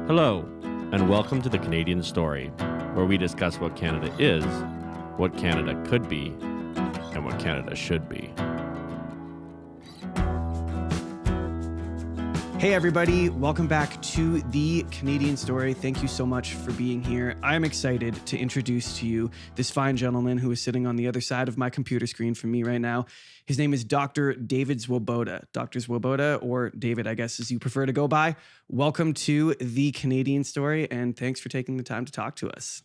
Hello, and welcome to the Canadian Story, where we discuss what Canada is, what Canada could be, and what Canada should be. Hey everybody, welcome back to the Canadian Story. Thank you so much for being here. I'm excited to introduce to you this fine gentleman who is sitting on the other side of my computer screen from me right now. His name is Dr. David Zwoboda. Dr. Zwoboda, or David, I guess, as you prefer to go by. Welcome to the Canadian Story, and thanks for taking the time to talk to us.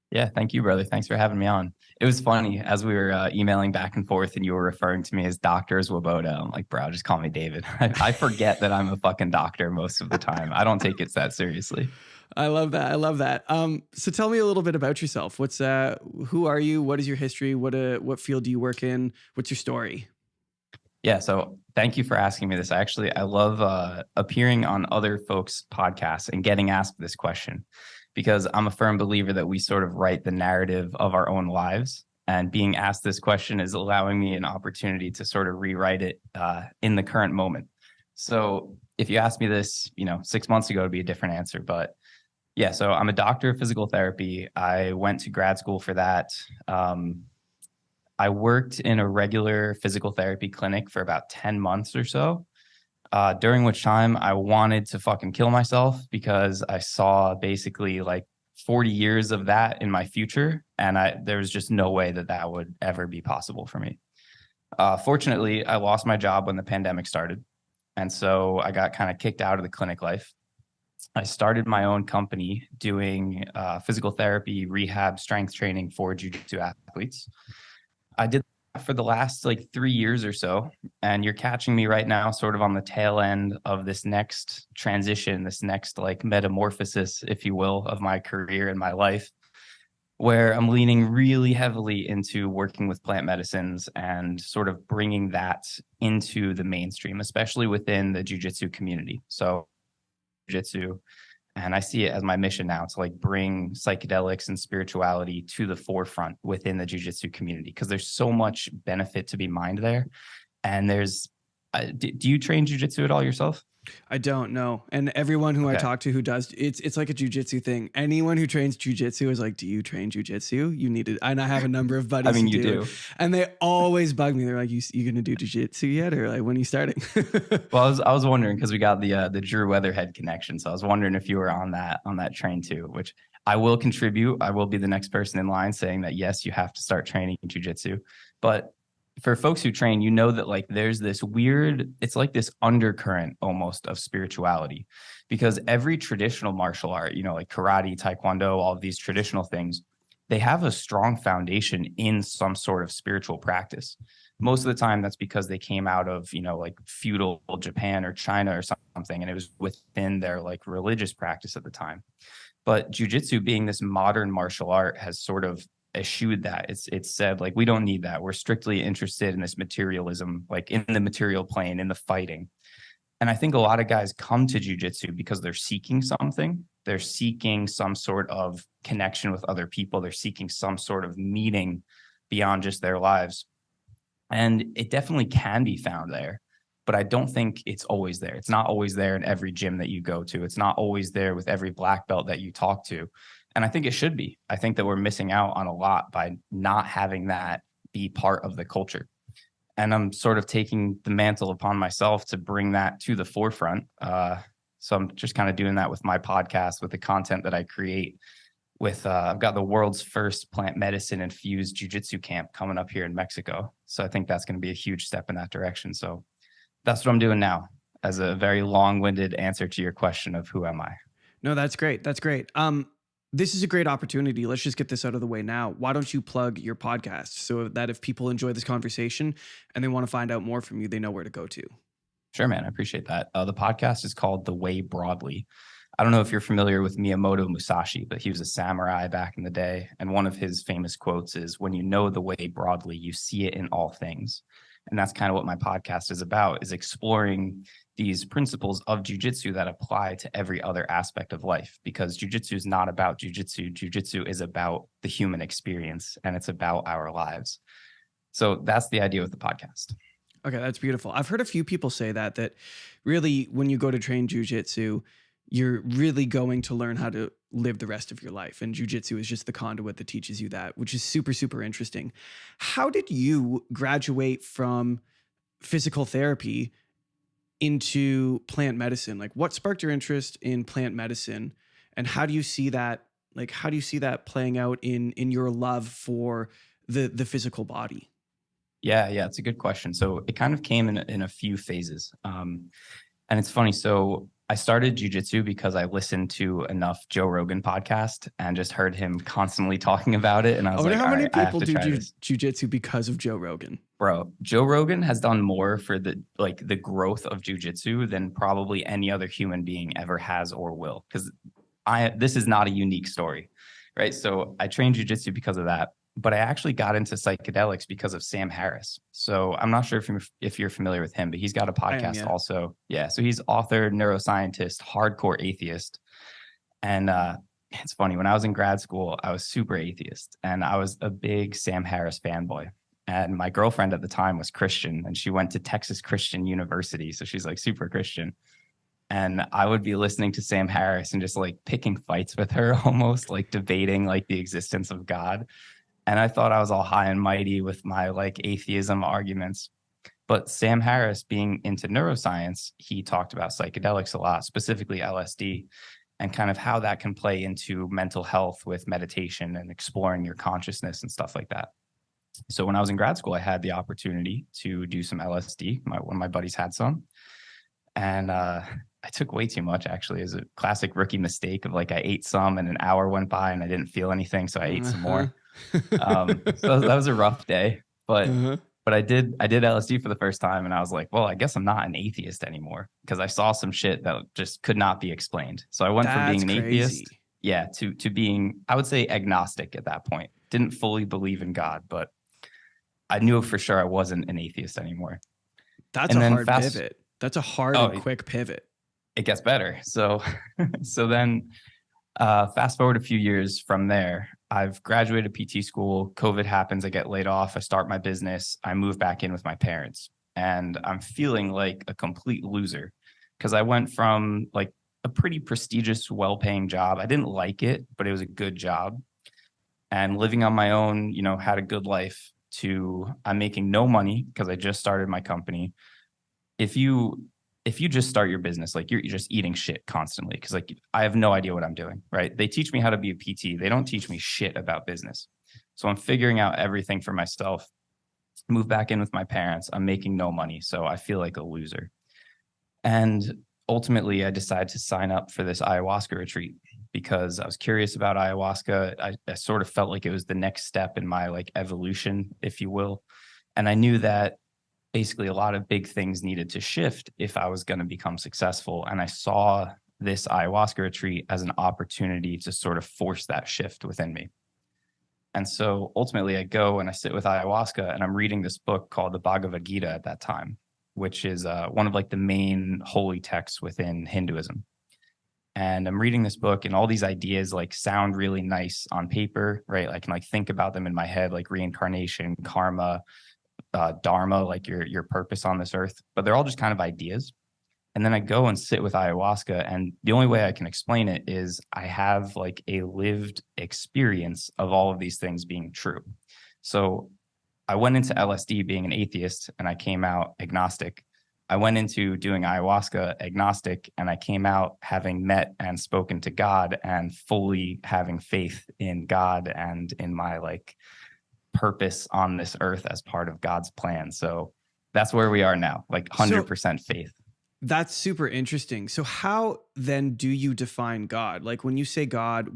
Yeah, thank you, brother. Thanks for having me on. It was funny as we were emailing back and forth and you were referring to me as Dr. Zwoboda. I'm like, bro, just call me David. I forget that I'm a fucking doctor most of the time. I don't take it that seriously. I love that. I love that. So tell me a little bit about yourself. Who are you? What is your history? What field do you work in? What's your story? Yeah, so thank you for asking me this. I love appearing on other folks' podcasts and getting asked this question, because I'm a firm believer that we sort of write the narrative of our own lives. And being asked this question is allowing me an opportunity to sort of rewrite it in the current moment. So if you asked me this, 6 months ago, it'd be a different answer. But yeah, so I'm a doctor of physical therapy. I went to grad school for that. I worked in a regular physical therapy clinic for about 10 months or so. During which time I wanted to fucking kill myself because I saw basically like 40 years of that in my future. And there was just no way that would ever be possible for me. Fortunately, I lost my job when the pandemic started. And so I got kind of kicked out of the clinic life. I started my own company doing physical therapy, rehab, strength training for jiu-jitsu athletes. I did that for the last 3 years or so, and you're catching me right now sort of on the tail end of this next transition, this next metamorphosis, if you will, of my career and my life, where I'm leaning really heavily into working with plant medicines and sort of bringing that into the mainstream, especially within the jiu-jitsu community. So jiu-jitsu, and I see it as my mission now to bring psychedelics and spirituality to the forefront within the jiu-jitsu community, because there's so much benefit to be mined there. And do you train jiu-jitsu at all yourself? I don't know. And everyone who I talk to who does, it's like a jujitsu thing. Anyone who trains jujitsu is like, do you train jujitsu? You need it. And I have a number of buddies who do. And they always bug me. They're like, you going to do jujitsu yet? Or when are you starting? Well, I was wondering, because we got the Drew Weatherhead connection. So I was wondering if you were on that train too, which I will contribute. I will be the next person in line saying that, yes, you have to start training jujitsu. But for folks who train, that there's this weird, it's like this undercurrent almost of spirituality, because every traditional martial art, like karate, taekwondo, all of these traditional things, they have a strong foundation in some sort of spiritual practice. Most of the time, that's because they came out of, feudal Japan or China or something, and it was within their religious practice at the time. But jiu-jitsu, being this modern martial art, has sort of eschewed that. It's said we don't need that. We're strictly interested in this materialism, in the material plane, in the fighting. And I think a lot of guys come to jiu-jitsu because they're seeking something. They're seeking some sort of connection with other people. They're seeking some sort of meaning beyond just their lives. And it definitely can be found there, but I don't think it's always there. It's not always there in every gym that you go to. It's not always there with every black belt that you talk to. And I think it should be. I think that we're missing out on a lot by not having that be part of the culture. And I'm sort of taking the mantle upon myself to bring that to the forefront. So I'm just kind of doing that with my podcast, with the content that I create. I've got the world's first plant medicine infused jiu-jitsu camp coming up here in Mexico. So I think that's going to be a huge step in that direction. So that's what I'm doing now, as a very long-winded answer to your question of who am I? No, that's great. That's great. This is a great opportunity. Let's just get this out of the way now. Why don't you plug your podcast so that if people enjoy this conversation and they want to find out more from you, they know where to go to? Sure, man. I appreciate that. The podcast is called The Way Broadly. I don't know if you're familiar with Miyamoto Musashi, but he was a samurai back in the day. And one of his famous quotes is, when you know the way broadly, you see it in all things. And that's kind of what my podcast is about, is exploring these principles of jiu-jitsu that apply to every other aspect of life, because jiu-jitsu is not about jiu-jitsu. Jiu-jitsu is about the human experience, and it's about our lives. So that's the idea with the podcast. Okay, that's beautiful. I've heard a few people say that really when you go to train jiu-jitsu, you're really going to learn how to live the rest of your life. And jujitsu is just the conduit that teaches you that, which is super, super interesting. How did you graduate from physical therapy into plant medicine? Like, what sparked your interest in plant medicine, and how do you see that? Like, how do you see that playing out in your love for the physical body? Yeah, it's a good question. So it kind of came in a few phases. And it's funny. So I started jujitsu because I listened to enough Joe Rogan podcast and just heard him constantly talking about it. And I I was wonder like, how all many right, I have people to do try this. jujitsu because of Joe Rogan. Bro, Joe Rogan has done more for the growth of jujitsu than probably any other human being ever has or will. Because this is not a unique story, right? So I trained jujitsu because of that, but I actually got into psychedelics because of Sam Harris. So I'm not sure if you're familiar with him, but he's got a I am, podcast yeah. also. Yeah, so he's author, neuroscientist, hardcore atheist. And it's funny, when I was in grad school, I was super atheist and I was a big Sam Harris fanboy. And my girlfriend at the time was Christian and she went to Texas Christian University. So she's like super Christian. And I would be listening to Sam Harris and just like picking fights with her, almost like debating like the existence of God. And I thought I was all high and mighty with my like atheism arguments. But Sam Harris, being into neuroscience, he talked about psychedelics a lot, specifically LSD, and kind of how that can play into mental health with meditation and exploring your consciousness and stuff like that. So when I was in grad school, I had the opportunity to do some LSD. One of my buddies had some. And I took way too much, actually. It was a classic rookie mistake of like I ate some and an hour went by and I didn't feel anything. So I ate some more. So that was a rough day. But I did LSD for the first time and I was like, well, I guess I'm not an atheist anymore because I saw some shit that just could not be explained. So I went from being an atheist, to being, I would say, agnostic at that point. Didn't fully believe in God, but I knew for sure I wasn't an atheist anymore. That's a hard pivot. That's a hard and quick pivot. It gets better. So then fast forward a few years from there, I've graduated PT school. COVID happens. I get laid off. I start my business. I move back in with my parents and I'm feeling like a complete loser because I went from like a pretty prestigious, well-paying job. I didn't like it, but it was a good job. And living on my own, had a good life to I'm making no money because I just started my company. If you just start your business, like you're just eating shit constantly because like I have no idea what I'm doing, right? They teach me how to be a PT. They don't teach me shit about business. So I'm figuring out everything for myself, move back in with my parents. I'm making no money. So I feel like a loser. And ultimately I decided to sign up for this ayahuasca retreat because I was curious about ayahuasca. I sort of felt like it was the next step in my like evolution, if you will. And I knew that basically a lot of big things needed to shift if I was going to become successful. And I saw this ayahuasca retreat as an opportunity to sort of force that shift within me. And so ultimately I go and I sit with ayahuasca and I'm reading this book called the Bhagavad Gita at that time, which is one of like the main holy texts within Hinduism. And I'm reading this book and all these ideas like sound really nice on paper, right? I can like think about them in my head, like reincarnation, karma, dharma, like your purpose on this earth, but they're all just kind of ideas. And then I go and sit with ayahuasca, and the only way I can explain it is I have like a lived experience of all of these things being true. So I went into LSD being an atheist and I came out agnostic. I went into doing ayahuasca agnostic and I came out having met and spoken to God and fully having faith in God and in my like purpose on this earth as part of God's plan. So that's where we are now, like 100% faith. That's super interesting. So how then do you define God? Like when you say God,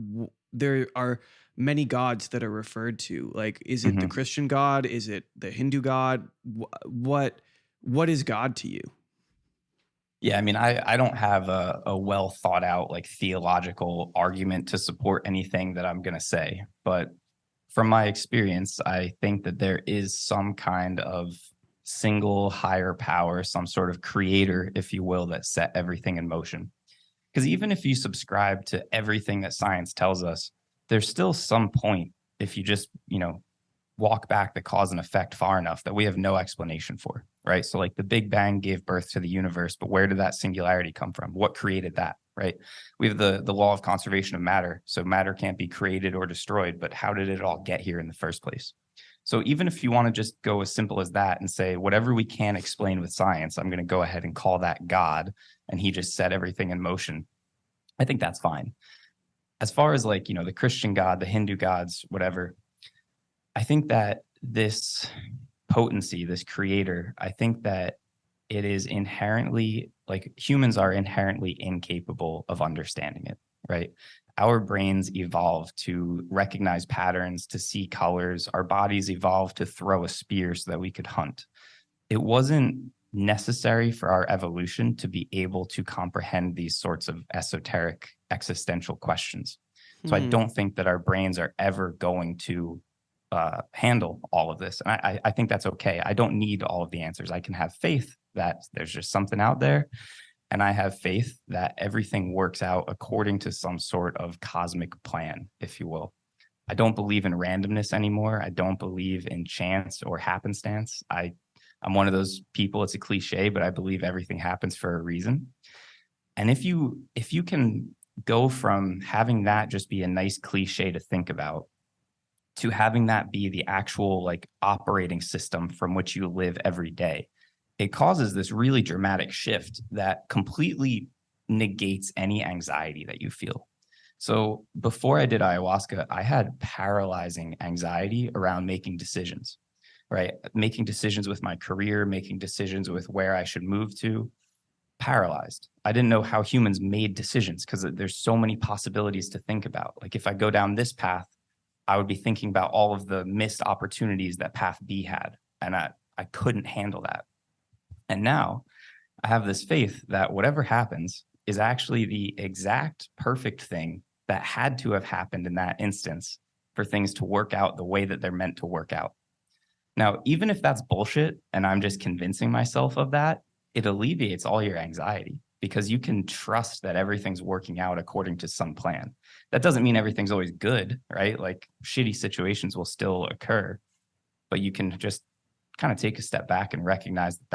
there are many gods that are referred to. Like, is it the Christian God? Is it the Hindu God? What is God to you? Yeah, I mean, I don't have a well thought out like theological argument to support anything that I'm going to say, but from my experience, I think that there is some kind of single higher power, some sort of creator, if you will, that set everything in motion. Because even if you subscribe to everything that science tells us, there's still some point, if you just, walk back the cause and effect far enough, that we have no explanation for, right? So like the Big Bang gave birth to the universe, but where did that singularity come from? What created that? right? We have the law of conservation of matter. So matter can't be created or destroyed, but how did it all get here in the first place? So even if you want to just go as simple as that and say, whatever we can explain with science, I'm going to go ahead and call that God, and he just set everything in motion, I think that's fine. As far as like, the Christian God, the Hindu gods, whatever, I think that this potency, this creator, I think that it is inherently, like, humans are inherently incapable of understanding it, right? Our brains evolved to recognize patterns, to see colors. Our bodies evolved to throw a spear so that we could hunt. It wasn't necessary for our evolution to be able to comprehend these sorts of esoteric existential questions. So I don't think that our brains are ever going to handle all of this. And I think that's okay. I don't need all of the answers. I can have faith that there's just something out there. And I have faith that everything works out according to some sort of cosmic plan, if you will. I don't believe in randomness anymore. I don't believe in chance or happenstance. I'm one of those people, it's a cliche, but I believe everything happens for a reason. And if you can go from having that just be a nice cliche to think about to having that be the actual like operating system from which you live every day, it causes this really dramatic shift that completely negates any anxiety that you feel. So before I did ayahuasca, I had paralyzing anxiety around making decisions, right? Making decisions with my career, making decisions with where I should move to, paralyzed. I didn't know how humans made decisions because there's so many possibilities to think about. Like if I go down this path, I would be thinking about all of the missed opportunities that path B had. And I couldn't handle that. And now I have this faith that whatever happens is actually the exact perfect thing that had to have happened in that instance for things to work out the way that they're meant to work out. Now, even if that's bullshit and I'm just convincing myself of that, it alleviates all your anxiety because you can trust that everything's working out according to some plan. That doesn't mean everything's always good, right? Like shitty situations will still occur, but you can just kind of take a step back and recognize that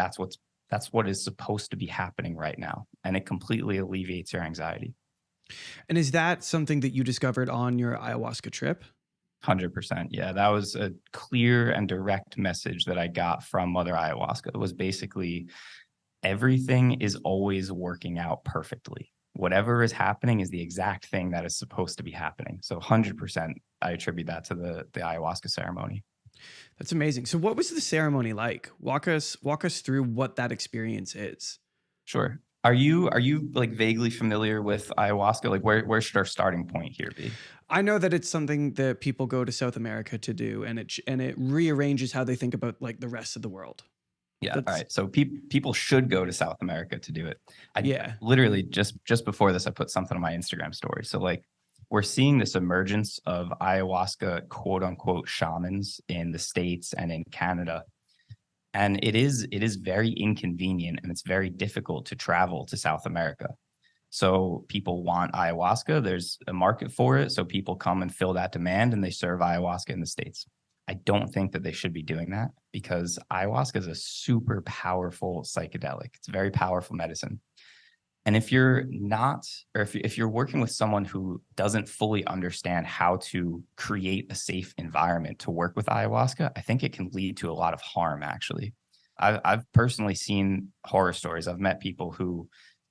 that's what is supposed to be happening right now. And it completely alleviates your anxiety. And is that something that you discovered on your ayahuasca trip? 100%. Yeah, that was a clear and direct message that I got from Mother Ayahuasca. It was basically everything is always working out perfectly. Whatever is happening is the exact thing that is supposed to be happening. So 100%, I attribute that to the ayahuasca ceremony. That's amazing. So what was the ceremony like? Walk us through what that experience is. Sure. Are you like vaguely familiar with ayahuasca? Like where should our starting point here be? I know that it's something that people go to South America to do, and it rearranges how they think about like the rest of the world. Yeah. All right. So people should go to South America to do it. Yeah. Literally just before this, I put something on my Instagram story. So like we're seeing this emergence of ayahuasca, quote unquote, shamans in the States and in Canada. And it is very inconvenient and it's very difficult to travel to South America. So people want ayahuasca. There's a market for it. So people come and fill that demand and they serve ayahuasca in the States. I don't think that they should be doing that because ayahuasca is a super powerful psychedelic. It's a very powerful medicine. And if you're not, or if you're working with someone who doesn't fully understand how to create a safe environment to work with ayahuasca, I think it can lead to a lot of harm, actually. I've personally seen horror stories. I've met people who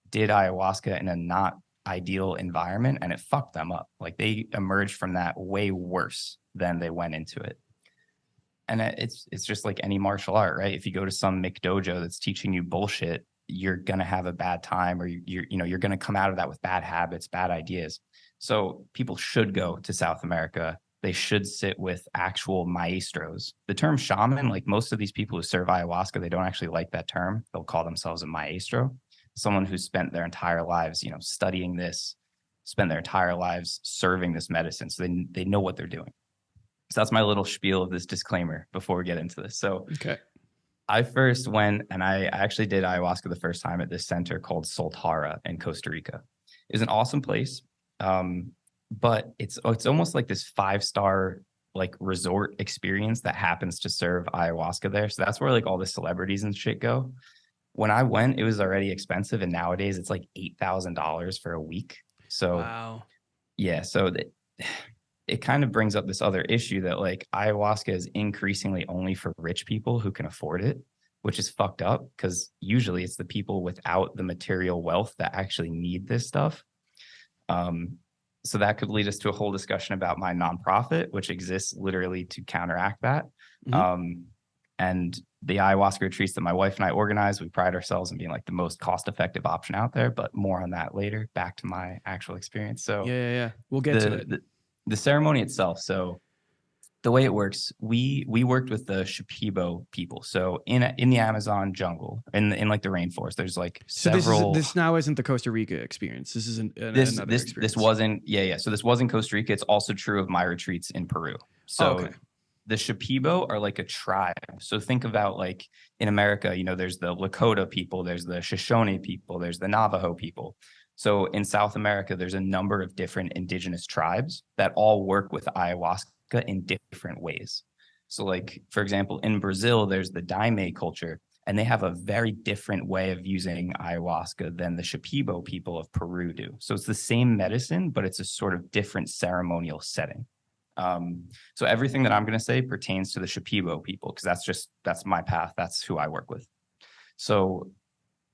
did ayahuasca in a not ideal environment and it fucked them up. Like they emerged from that way worse than they went into it. And it's just like any martial art, right? If you go to some McDojo that's teaching you bullshit, you're going to have a bad time or you're going to come out of that with bad habits, bad ideas. So people should go to South America. They should sit with actual maestros. The term shaman, like most of these people who serve ayahuasca, they don't actually like that term. They'll call themselves a maestro, someone who spent their entire lives, studying this, spent their entire lives serving this medicine. So they know what they're doing. So that's my little spiel of this disclaimer before we get into this. So okay. I first went and I actually did ayahuasca the first time at this center called Soltara in Costa Rica. It was an awesome place, but it's almost like this 5-star like resort experience that happens to serve ayahuasca there. So that's where like all the celebrities and shit go. when I went, it was already expensive, and nowadays it's like $8,000 for a week. So Wow. yeah, so it kind of brings up this other issue that like ayahuasca is increasingly only for rich people who can afford it, which is fucked up because usually it's the people without the material wealth that actually need this stuff. So that could lead us to a whole discussion about my nonprofit, which exists literally to counteract that. And the ayahuasca retreats that my wife and I organize, we pride ourselves in being like the most cost-effective option out there, but more on that later. Back to my actual experience. So Yeah. We'll get to it. The ceremony itself. So the way it works, we worked with the Shipibo people. So in the Amazon jungle, in like the rainforest, there's like several. So this now isn't the Costa Rica experience. This is another experience. This wasn't So this wasn't Costa Rica. It's also true of my retreats in Peru. So the Shipibo are like a tribe. So think about like in America, you know, there's the Lakota people, there's the Shoshone people, there's the Navajo people. So in South America, there's a number of different indigenous tribes that all work with ayahuasca in different ways. So like, for example, in Brazil, there's the Daime culture, and they have a very different way of using ayahuasca than the Shipibo people of Peru do. So it's the same medicine, but it's a sort of different ceremonial setting. So everything that I'm going to say pertains to the Shipibo people, because that's my path. That's who I work with. So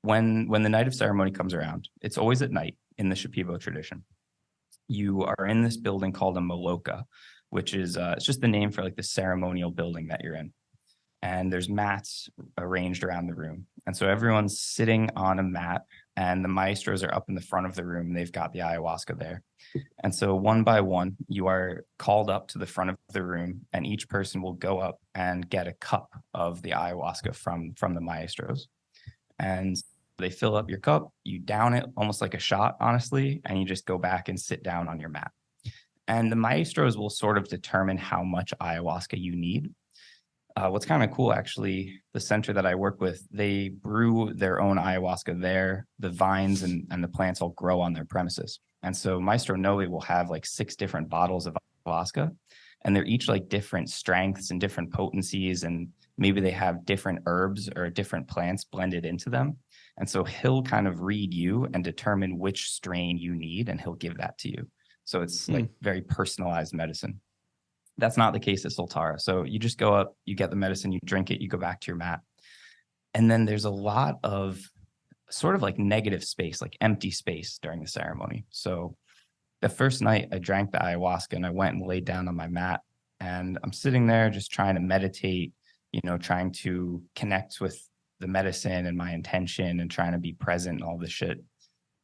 when the night of ceremony comes around, it's always at night in the Shipibo tradition. You are in this building called a maloka, which is it's just the name for like the ceremonial building that you're in. And there's mats arranged around the room. And so everyone's sitting on a mat, and the maestros are up in the front of the room, and they've got the ayahuasca there. And so one by one, you are called up to the front of the room, and each person will go up and get a cup of the ayahuasca from the maestros. And they fill up your cup, you down it almost like a shot, honestly, and you just go back and sit down on your mat. And the maestros will sort of determine how much ayahuasca you need. What's kind of cool, actually, the center that I work with, they brew their own ayahuasca there. The vines and the plants all grow on their premises. And so Maestro Noe will have like 6 different bottles of ayahuasca, and they're each like different strengths and different potencies, and maybe they have different herbs or different plants blended into them. And so he'll kind of read you and determine which strain you need, and he'll give that to you. So it's like very personalized medicine. That's not the case at Soltara. So you just go up, you get the medicine, you drink it, you go back to your mat. And then there's a lot of sort of like negative space, like empty space during the ceremony. So the first night I drank the ayahuasca and I went and laid down on my mat, and I'm sitting there just trying to meditate, you know, trying to connect with the medicine and my intention and trying to be present and all this shit.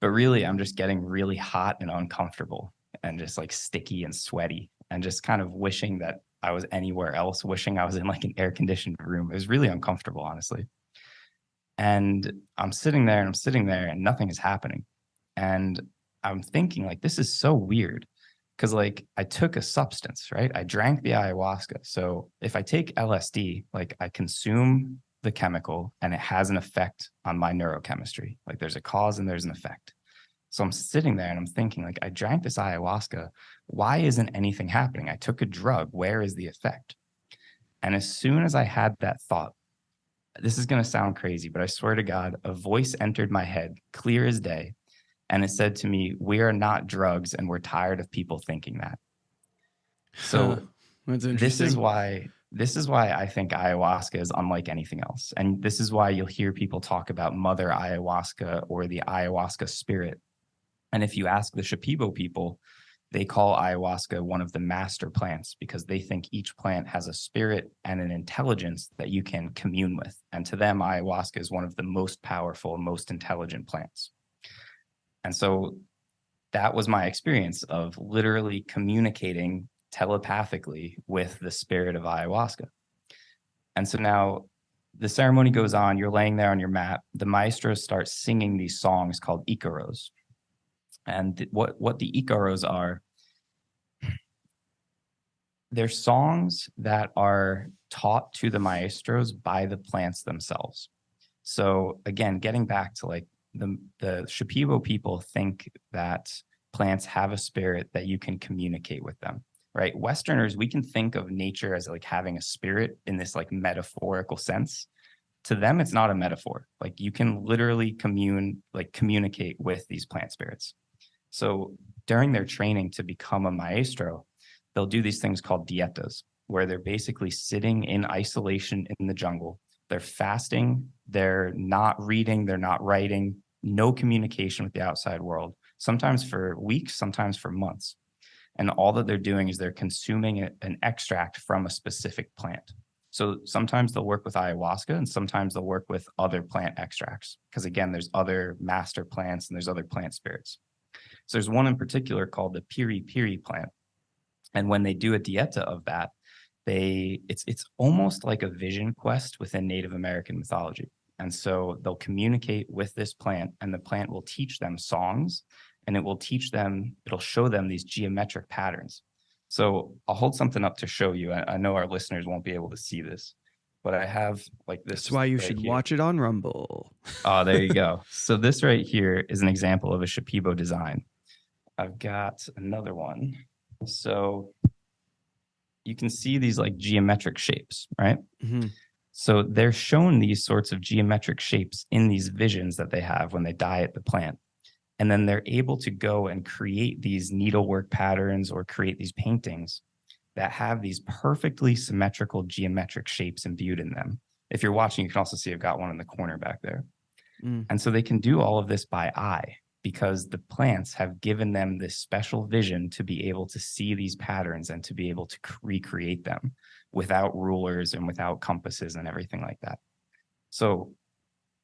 But really, I'm just getting really hot and uncomfortable and just like sticky and sweaty, and just kind of wishing that I was anywhere else, wishing I was in like an air-conditioned room. It was really uncomfortable, honestly. And I'm sitting there and nothing is happening. And I'm thinking like, this is so weird, because like I took a substance, right? I drank the ayahuasca. So if I take LSD, like I consume the chemical and it has an effect on my neurochemistry. Like there's a cause and there's an effect. So I'm sitting there and I'm thinking like, I drank this ayahuasca. Why isn't anything happening? I took a drug. Where is the effect? And as soon as I had that thought, this is going to sound crazy, but I swear to God, a voice entered my head, clear as day. And it said to me, we are not drugs, and we're tired of people thinking that. So this is why I think ayahuasca is unlike anything else. And this is why you'll hear people talk about Mother Ayahuasca or the ayahuasca spirit. And if you ask the Shipibo people, they call ayahuasca one of the master plants, because they think each plant has a spirit and an intelligence that you can commune with. And to them, ayahuasca is one of the most powerful, most intelligent plants. And so that was my experience of literally communicating telepathically with the spirit of ayahuasca. And so now the ceremony goes on, you're laying there on your mat, the maestros start singing these songs called Icaros. And what the Icaros are, they're songs that are taught to the maestros by the plants themselves. So again, getting back to like the Shipibo people think that plants have a spirit that you can communicate with them, right? Westerners, we can think of nature as like having a spirit in this like metaphorical sense. to them, it's not a metaphor. Like you can literally communicate with these plant spirits. So during their training to become a maestro, they'll do these things called dietas, where they're basically sitting in isolation in the jungle. They're fasting, they're not reading, they're not writing, no communication with the outside world, sometimes for weeks, sometimes for months. And all that they're doing is they're consuming an extract from a specific plant. So sometimes they'll work with ayahuasca and sometimes they'll work with other plant extracts. Because again, there's other master plants and there's other plant spirits. So there's one in particular called the piri piri plant. And when they do a dieta of that, it's almost like a vision quest within Native American mythology. And so they'll communicate with this plant and the plant will teach them songs and it'll show them these geometric patterns. So I'll hold something up to show you. I know our listeners won't be able to see this, but I have like this. That's why you right should here. watch it on Rumble. Oh, there you go. So this right here is an example of a Shipibo design. I've got another one. So you can see these like geometric shapes, right? Mm-hmm. So they're shown these sorts of geometric shapes in these visions that they have when they diet the plant. And then they're able to go and create these needlework patterns or create these paintings that have these perfectly symmetrical geometric shapes imbued in them. If you're watching, you can also see I've got one in the corner back there. And so they can do all of this by eye because the plants have given them this special vision to be able to see these patterns and to be able to recreate them without rulers and without compasses and everything like that. So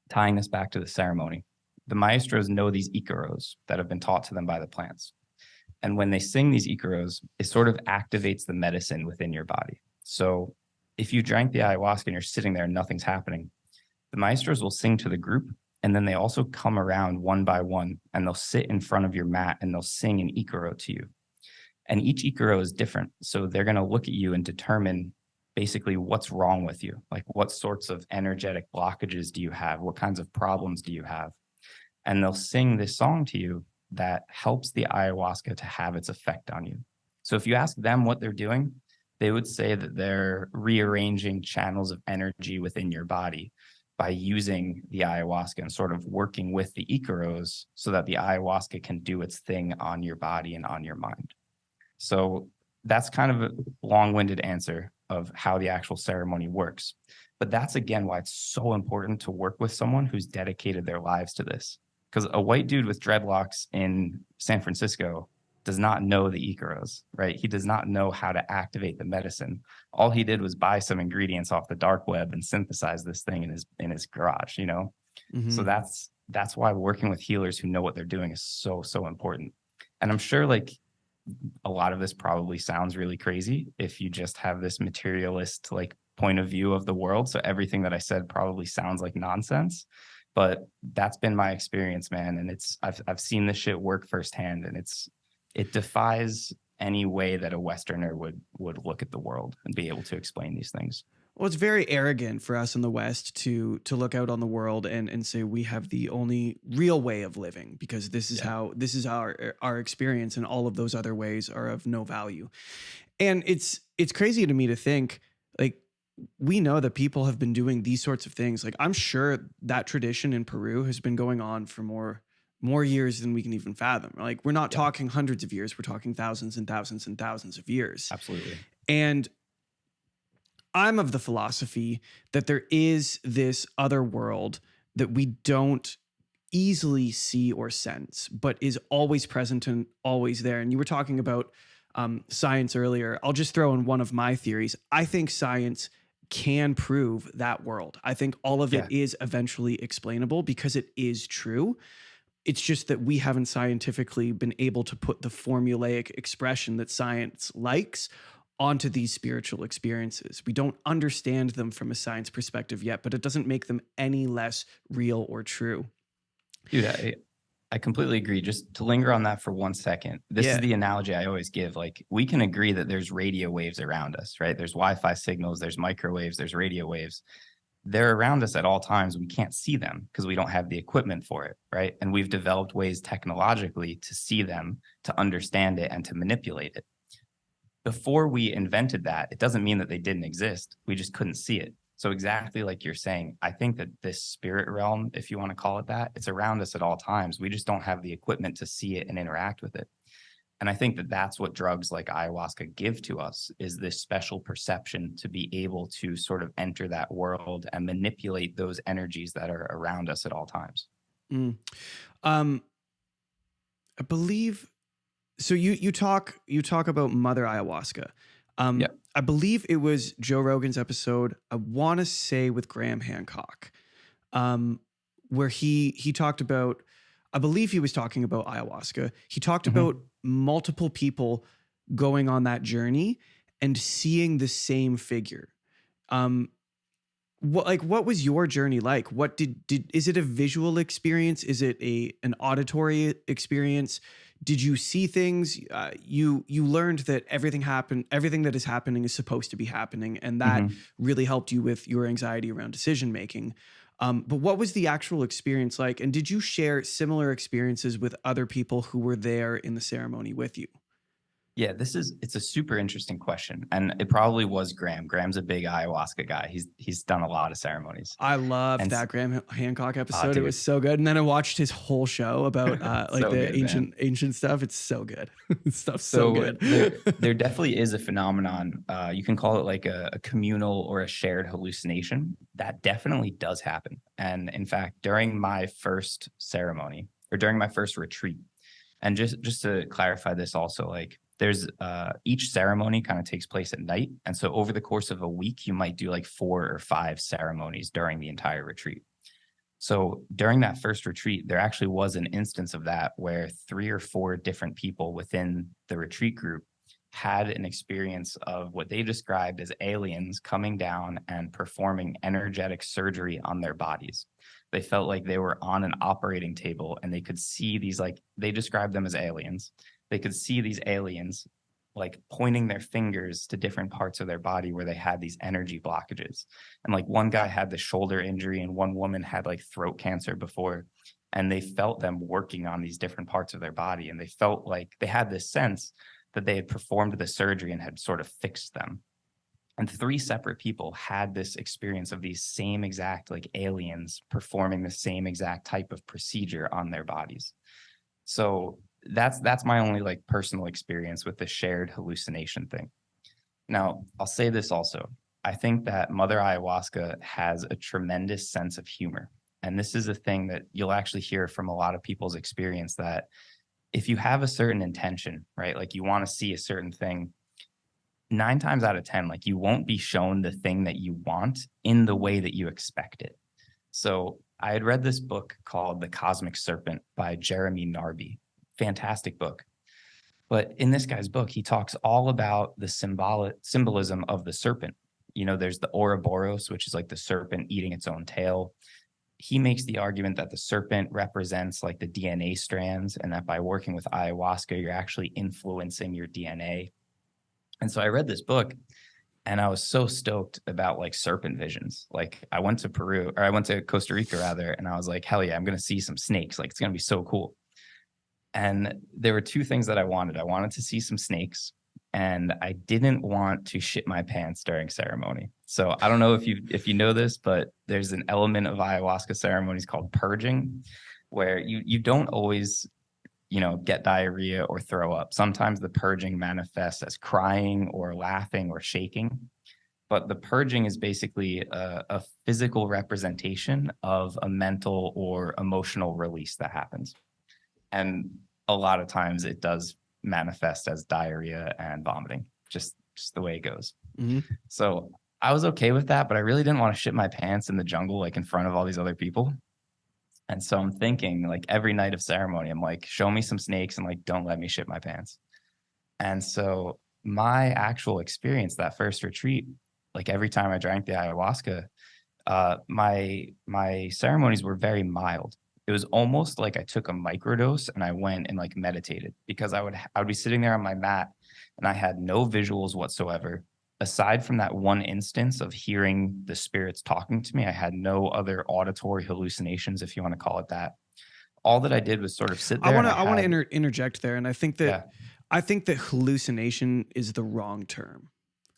tying this back to the ceremony, the maestros know these icaros that have been taught to them by the plants. And when they sing these icaros, it sort of activates the medicine within your body. So if you drank the ayahuasca and you're sitting there and nothing's happening, the maestros will sing to the group. And then they also come around one by one and they'll sit in front of your mat and they'll sing an icaro to you. And each icaro is different. So they're going to look at you and determine basically what's wrong with you. Like what sorts of energetic blockages do you have? What kinds of problems do you have? And they'll sing this song to you that helps the ayahuasca to have its effect on you. So if you ask them what they're doing, they would say that they're rearranging channels of energy within your body by using the ayahuasca and sort of working with the icaros so that the ayahuasca can do its thing on your body and on your mind. So that's kind of a long-winded answer of how the actual ceremony works. But that's, again, why it's so important to work with someone who's dedicated their lives to this. Because a white dude with dreadlocks in San Francisco does not know the icaros, right? He does not know how to activate the medicine. All he did was buy some ingredients off the dark web and synthesize this thing in his garage, you know? Mm-hmm. So that's why working with healers who know what they're doing is so, so important. And I'm sure like a lot of this probably sounds really crazy if you just have this materialist like point of view of the world. So everything that I said probably sounds like nonsense. But that's been my experience, man. And I've seen this shit work firsthand, and it defies any way that a Westerner would look at the world and be able to explain these things. Well, it's very arrogant for us in the West to look out on the world and say we have the only real way of living because this is our experience, and all of those other ways are of no value. And it's crazy to me to think like, we know that people have been doing these sorts of things. Like I'm sure that tradition in Peru has been going on for more years than we can even fathom. Like we're not talking hundreds of years, we're talking thousands and thousands and thousands of years. Absolutely. And I'm of the philosophy that there is this other world that we don't easily see or sense, but is always present and always there. And you were talking about science earlier. I'll just throw in one of my theories. I think science can prove that world. I think all of it is eventually explainable because it is true. It's just that we haven't scientifically been able to put the formulaic expression that science likes onto these spiritual experiences. We don't understand them from a science perspective yet, but it doesn't make them any less real or true. Dude, I completely agree. Just to linger on that for 1 second. This is the analogy I always give. Like we can agree that there's radio waves around us, right? There's Wi-Fi signals, there's microwaves, there's radio waves. They're around us at all times. We can't see them because we don't have the equipment for it, right? And we've developed ways technologically to see them, to understand it, and to manipulate it. Before we invented that, it doesn't mean that they didn't exist. We just couldn't see it. So exactly like you're saying, I think that this spirit realm, if you want to call it that, it's around us at all times. We just don't have the equipment to see it and interact with it. And I think that that's what drugs like ayahuasca give to us, is this special perception to be able to sort of enter that world and manipulate those energies that are around us at all times. Mm. Um, I believe so. You talk about Mother Ayahuasca. Yeah. I believe it was Joe Rogan's episode. I want to say with Graham Hancock, where he talked about. I believe he was talking about ayahuasca. He talked about multiple people going on that journey and seeing the same figure. What was your journey like? What is it a visual experience? Is it an auditory experience? Did you see things? You learned that everything that is happening is supposed to be happening, and that really helped you with your anxiety around decision making. But what was the actual experience like? And did you share similar experiences with other people who were there in the ceremony with you? Yeah, it's a super interesting question. And it probably was Graham. Graham's a big ayahuasca guy. He's done a lot of ceremonies. I loved And that Graham Hancock episode. It dude, was so good. And then I watched his whole show about like so the good, man. ancient stuff. It's so good. Stuff's so So good. there definitely is a phenomenon. You can call it like a communal or a shared hallucination. That definitely does happen. And in fact, during my first ceremony or during my first retreat, and just to clarify this also, like there's each ceremony kind of takes place at night. And so over the course of a week, you might do like 4 or 5 ceremonies during the entire retreat. So during that first retreat, there actually was an instance of that where 3 or 4 different people within the retreat group had an experience of what they described as aliens coming down and performing energetic surgery on their bodies. They felt like they were on an operating table and they could see these, like, they described them as aliens. They could see these aliens like pointing their fingers to different parts of their body where they had these energy blockages. And like one guy had the shoulder injury and one woman had like throat cancer before, and they felt them working on these different parts of their body. And they felt like they had this sense that they had performed the surgery and had sort of fixed them. And 3 separate people had this experience of these same exact like aliens performing the same exact type of procedure on their bodies. So that's my only like personal experience with the shared hallucination thing. Now, I'll say this also. I think that Mother Ayahuasca has a tremendous sense of humor. And this is a thing that you'll actually hear from a lot of people's experience, that if you have a certain intention, right, like you want to see a certain thing, 9 times out of 10, like you won't be shown the thing that you want in the way that you expect it. So I had read this book called The Cosmic Serpent by Jeremy Narby. Fantastic book. But in this guy's book, he talks all about the symbolism of the serpent. You know, there's the Ouroboros, which is like the serpent eating its own tail. He makes the argument that the serpent represents like the DNA strands, and that by working with ayahuasca, you're actually influencing your DNA. And so I read this book and I was so stoked about like serpent visions. Like I went to Costa Rica rather, and I was like, hell yeah, I'm going to see some snakes. Like it's going to be so cool. And there were 2 things that I wanted. I wanted to see some snakes, and I didn't want to shit my pants during ceremony. So I don't know if you know this, but there's an element of ayahuasca ceremonies called purging, where you don't always, you know, get diarrhea or throw up. Sometimes the purging manifests as crying or laughing or shaking. But the purging is basically a physical representation of a mental or emotional release that happens. And a lot of times it does manifest as diarrhea and vomiting, just the way it goes. So I was okay with that, but I really didn't want to shit my pants in the jungle, like in front of all these other people. And so I'm thinking, like every night of ceremony, I'm like, show me some snakes and like, don't let me shit my pants. And so my actual experience that first retreat, like every time I drank the ayahuasca, my ceremonies were very mild. It was almost like I took a microdose and I went and like meditated, because I would be sitting there on my mat and I had no visuals whatsoever. Aside from that one instance of hearing the spirits talking to me, I had no other auditory hallucinations, if you want to call it that. All that I did was sort of sit there. I want to interject there, and I think that hallucination is the wrong term.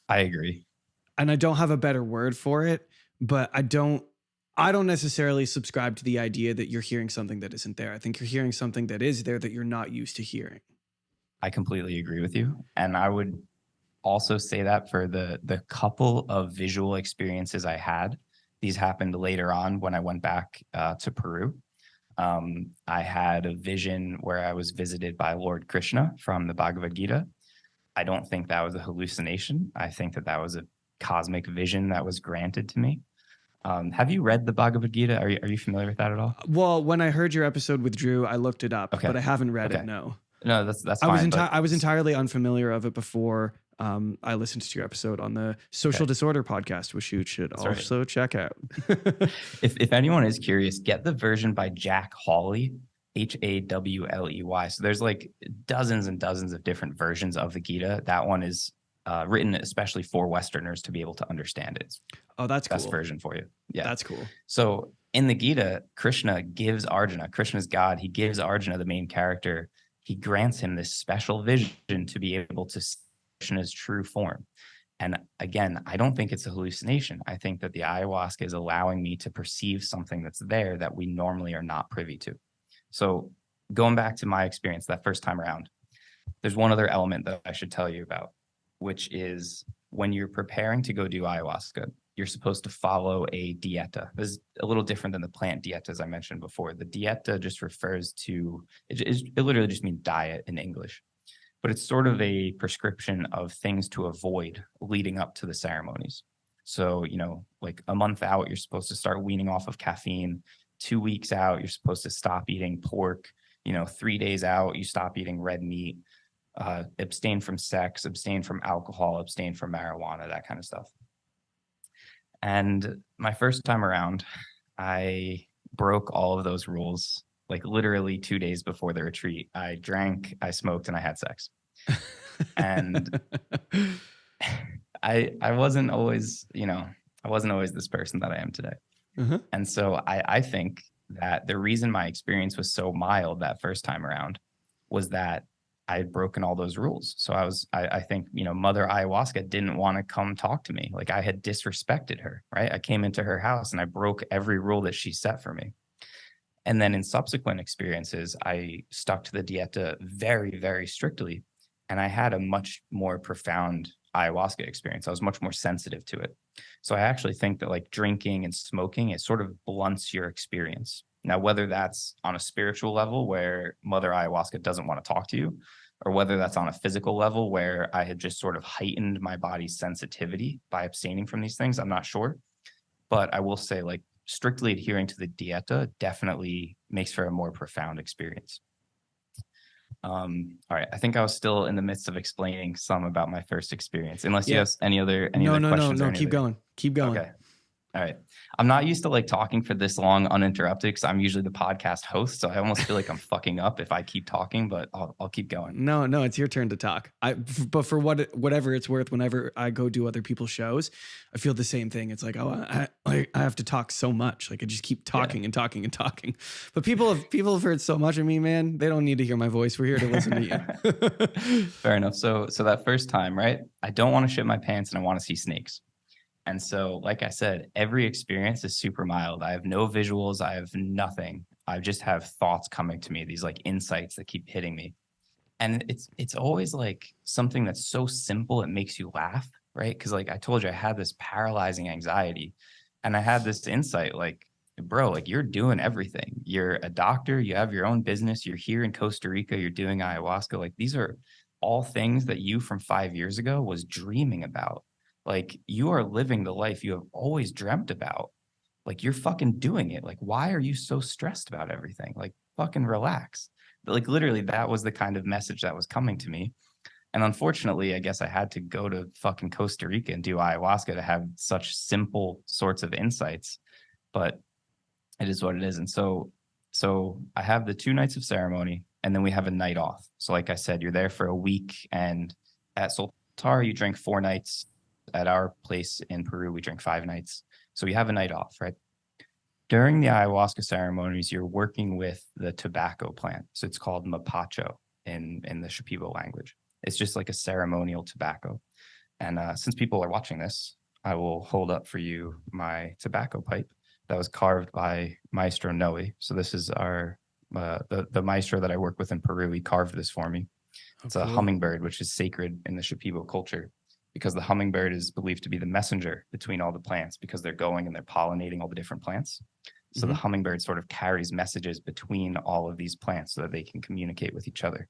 I agree. And I don't have a better word for it, but I don't necessarily subscribe to the idea that you're hearing something that isn't there. I think you're hearing something that is there that you're not used to hearing. I completely agree with you. And I would also say that for the couple of visual experiences I had, these happened later on when I went back to Peru. I had a vision where I was visited by Lord Krishna from the Bhagavad Gita. I don't think that was a hallucination. I think that that was a cosmic vision that was granted to me. Have you read the Bhagavad Gita? Are you familiar with that at all? Well, when I heard your episode with Drew, I looked it up, Okay. but I haven't read Okay. it. No, that's fine. I was entirely unfamiliar of it before. I listened to your episode on the social disorder podcast, which you should also check out. If anyone is curious, get the version by Jack Hawley, Hawley. So there's like dozens and dozens of different versions of the Gita. That one is written especially for Westerners to be able to understand it. Oh, that's cool. Best version for you. Yeah, that's cool. So in the Gita, Krishna gives Arjuna, Krishna's God, he gives Arjuna, the main character, he grants him this special vision to be able to see Krishna's true form. And again, I don't think it's a hallucination. I think that the ayahuasca is allowing me to perceive something that's there that we normally are not privy to. So going back to my experience that first time around, there's one other element that I should tell you about, which is when you're preparing to go do ayahuasca, you're supposed to follow a dieta. This is a little different than the plant dietas I mentioned before. The dieta just refers to, it literally just means diet in English, but it's sort of a prescription of things to avoid leading up to the ceremonies. So, you know, like a month out, you're supposed to start weaning off of caffeine. 2 weeks out, you're supposed to stop eating pork. You know, 3 days out, you stop eating red meat, abstain from sex, abstain from alcohol, abstain from marijuana, that kind of stuff. And my first time around, I broke all of those rules, like literally 2 days before the retreat. I drank, I smoked, and I had sex. And I wasn't always, you know, I wasn't always this person that I am today. Uh-huh. And so I think that the reason my experience was so mild that first time around was that I had broken all those rules. So I think, you know, Mother Ayahuasca didn't want to come talk to me. Like I had disrespected her, right? I came into her house and I broke every rule that she set for me. And then in subsequent experiences, I stuck to the dieta very, very strictly. And I had a much more profound ayahuasca experience. I was much more sensitive to it. So I actually think that like drinking and smoking, it sort of blunts your experience. Now, whether that's on a spiritual level where Mother Ayahuasca doesn't want to talk to you, or whether that's on a physical level where I had just sort of heightened my body's sensitivity by abstaining from these things, I'm not sure. But I will say, like, strictly adhering to the dieta definitely makes for a more profound experience. All right, I think I was still in the midst of explaining some about my first experience. Unless you have any other questions. No, keep going. Okay. All right. I'm not used to like talking for this long uninterrupted because I'm usually the podcast host. So I almost feel like I'm fucking up if I keep talking, but I'll keep going. No, it's your turn to talk. But for whatever it's worth, whenever I go do other people's shows, I feel the same thing. It's like, I have to talk so much. Like I just keep talking and talking and talking. But people have heard so much of me, man. They don't need to hear my voice. We're here to listen to you. Fair enough. So that first time, right? I don't want to shit my pants and I want to see snakes. And so, like I said, every experience is super mild. I have no visuals. I have nothing. I just have thoughts coming to me, these like insights that keep hitting me. And it's always like something that's so simple, it makes you laugh, right? Because like I told you, I had this paralyzing anxiety and I had this insight like, bro, like you're doing everything. You're a doctor. You have your own business. You're here in Costa Rica. You're doing ayahuasca. Like these are all things that you from 5 years ago was dreaming about. Like you are living the life you have always dreamt about. Like you're fucking doing it. Like, why are you so stressed about everything? Like fucking relax. But like literally that was the kind of message that was coming to me. And unfortunately, I guess I had to go to fucking Costa Rica and do ayahuasca to have such simple sorts of insights, but it is what it is. And so I have the 2 nights of ceremony and then we have a night off. So like I said, you're there for a week and at Soltara, you drink 4 nights. At our place in Peru, we drink 5 nights. So we have a night off, right? During the ayahuasca ceremonies, you're working with the tobacco plant. So it's called mapacho in the Shipibo language. It's just like a ceremonial tobacco. And since people are watching this, I will hold up for you my tobacco pipe that was carved by Maestro Noe. So this is our the maestro that I work with in Peru. He carved this for me. Oh, It's a hummingbird, which is sacred in the Shipibo culture, because the hummingbird is believed to be the messenger between all the plants, because they're going and they're pollinating all the different plants. So the hummingbird sort of carries messages between all of these plants so that they can communicate with each other.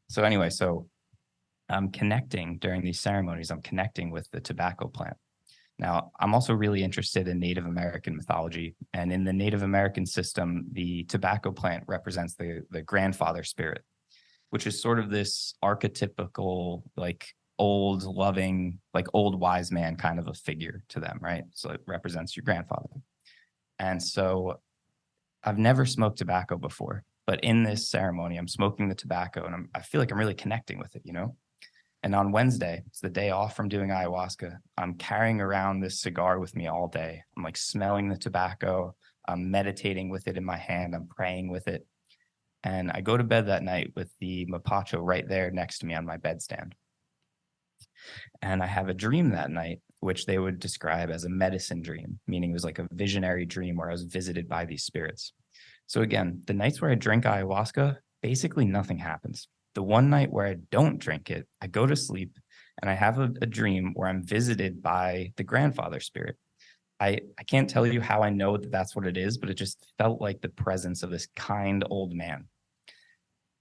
So anyway, so I'm connecting during these ceremonies, I'm connecting with the tobacco plant. Now, I'm also really interested in Native American mythology. And in the Native American system, the tobacco plant represents the grandfather spirit, which is sort of this archetypical, like old, loving, like old wise man kind of a figure to them, right? So it represents your grandfather. And so I've never smoked tobacco before, but in this ceremony, I'm smoking the tobacco and I feel like I'm really connecting with it, you know? And on Wednesday, it's the day off from doing ayahuasca. I'm carrying around this cigar with me all day. I'm like smelling the tobacco. I'm meditating with it in my hand. I'm praying with it. And I go to bed that night with the mapacho right there next to me on my bedstand. And I have a dream that night, which they would describe as a medicine dream, meaning it was like a visionary dream where I was visited by these spirits. So again, the nights where I drink ayahuasca, basically nothing happens. The one night where I don't drink it, I go to sleep and I have a dream where I'm visited by the grandfather spirit. I can't tell you how I know that that's what it is, but it just felt like the presence of this kind old man.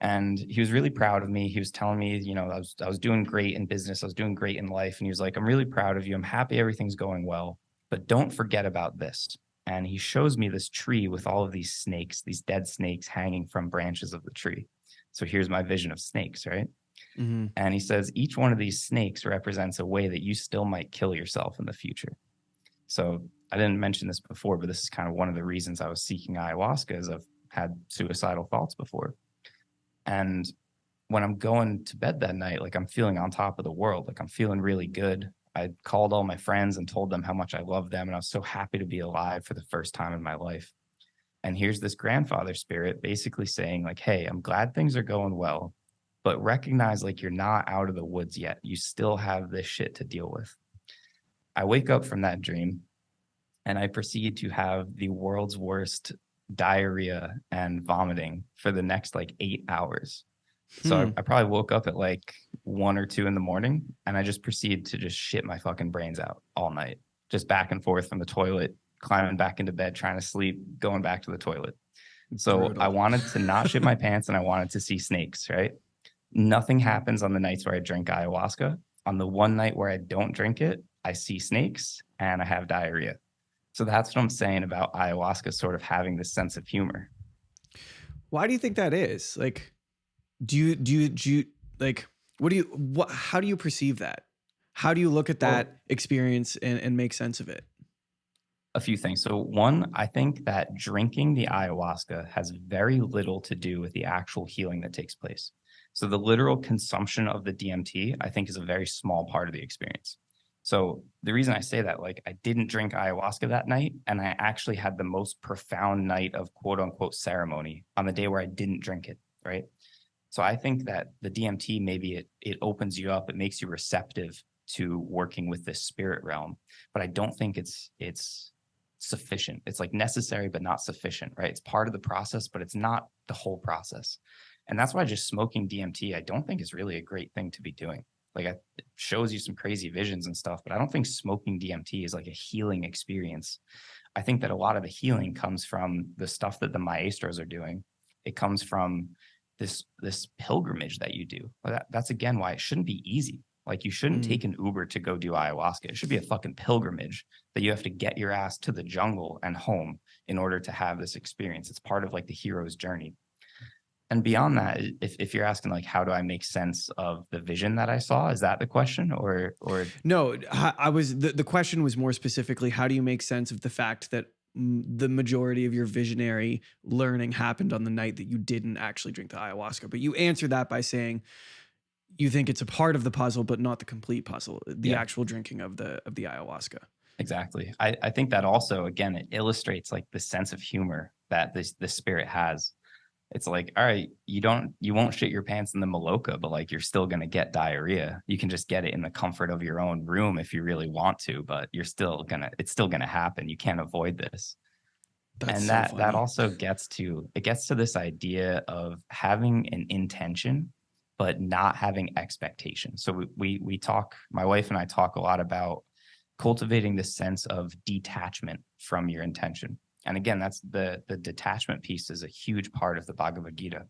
And he was really proud of me. He was telling me, you know, I was doing great in business. I was doing great in life. And he was like, I'm really proud of you. I'm happy everything's going well, but don't forget about this. And he shows me this tree with all of these snakes, these dead snakes hanging from branches of the tree. So here's my vision of snakes, right? And he says, each one of these snakes represents a way that you still might kill yourself in the future. So I didn't mention this before, but this is kind of one of the reasons I was seeking ayahuasca, is I've had suicidal thoughts before. And when I'm going to bed that night, like I'm feeling on top of the world, like I'm feeling really good. I called all my friends and told them how much I love them. And I was so happy to be alive for the first time in my life. And here's this grandfather spirit basically saying like, hey, I'm glad things are going well, but recognize like you're not out of the woods yet. You still have this shit to deal with. I wake up from that dream and I proceed to have the world's worst diarrhea and vomiting for the next like 8 hours. So I probably woke up at like 1 or 2 in the morning and I just proceeded to just shit my fucking brains out all night, just back and forth from the toilet, climbing back into bed, trying to sleep, going back to the toilet. So Brutal. I wanted to not shit my pants and I wanted to see snakes, right? Nothing happens on the nights where I drink ayahuasca. On the one night where I don't drink it, I see snakes and I have diarrhea. So that's what I'm saying about ayahuasca sort of having this sense of humor. Why do you think that is? Like, do you like, how do you perceive that? How do you look at that experience and make sense of it? A few things. So one, I think that drinking the ayahuasca has very little to do with the actual healing that takes place. So the literal consumption of the DMT, I think, is a very small part of the experience. So the reason I say that, like, I didn't drink ayahuasca that night, and I actually had the most profound night of quote unquote ceremony on the day where I didn't drink it, right? So I think that the DMT, maybe it opens you up, it makes you receptive to working with this spirit realm, but I don't think it's sufficient. It's like necessary, but not sufficient, right? It's part of the process, but it's not the whole process. And that's why just smoking DMT, I don't think is really a great thing to be doing. Like it shows you some crazy visions and stuff, but I don't think smoking DMT is like a healing experience. I think that a lot of the healing comes from the stuff that the maestros are doing. It comes from this pilgrimage that you do. That's again why it shouldn't be easy. Like you shouldn't take an Uber to go do ayahuasca. It should be a fucking pilgrimage that you have to get your ass to the jungle and home in order to have this experience. It's part of like the hero's journey. And beyond that, if you're asking like, how do I make sense of the vision that I saw? Is that the question or? No, I was, the question was more specifically, how do you make sense of the fact that the majority of your visionary learning happened on the night that you didn't actually drink the ayahuasca? But you answer that by saying you think it's a part of the puzzle, but not the complete puzzle, the actual drinking of the ayahuasca. Exactly. I think that also, again, it illustrates like the sense of humor that the spirit has. It's like, all right, you won't shit your pants in the Maloka, but like you're still gonna get diarrhea. You can just get it in the comfort of your own room if you really want to, but it's still gonna happen. You can't avoid this. That's And so that funny. also gets to this idea of having an intention but not having expectation. So we talk, my wife and I talk a lot about cultivating this sense of detachment from your intention. And again, that's the detachment piece is a huge part of the Bhagavad Gita.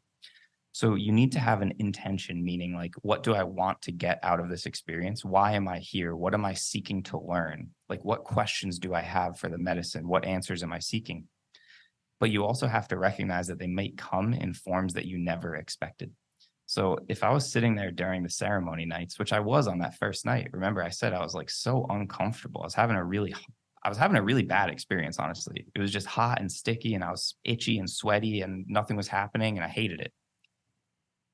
So you need to have an intention, meaning like, what do I want to get out of this experience? Why am I here? What am I seeking to learn? Like, what questions do I have for the medicine? What answers am I seeking? But you also have to recognize that they may come in forms that you never expected. So if I was sitting there during the ceremony nights, which I was on that first night, remember I said I was like so uncomfortable. I was having a really bad experience, honestly. It was just hot and sticky and I was itchy and sweaty and nothing was happening and I hated it.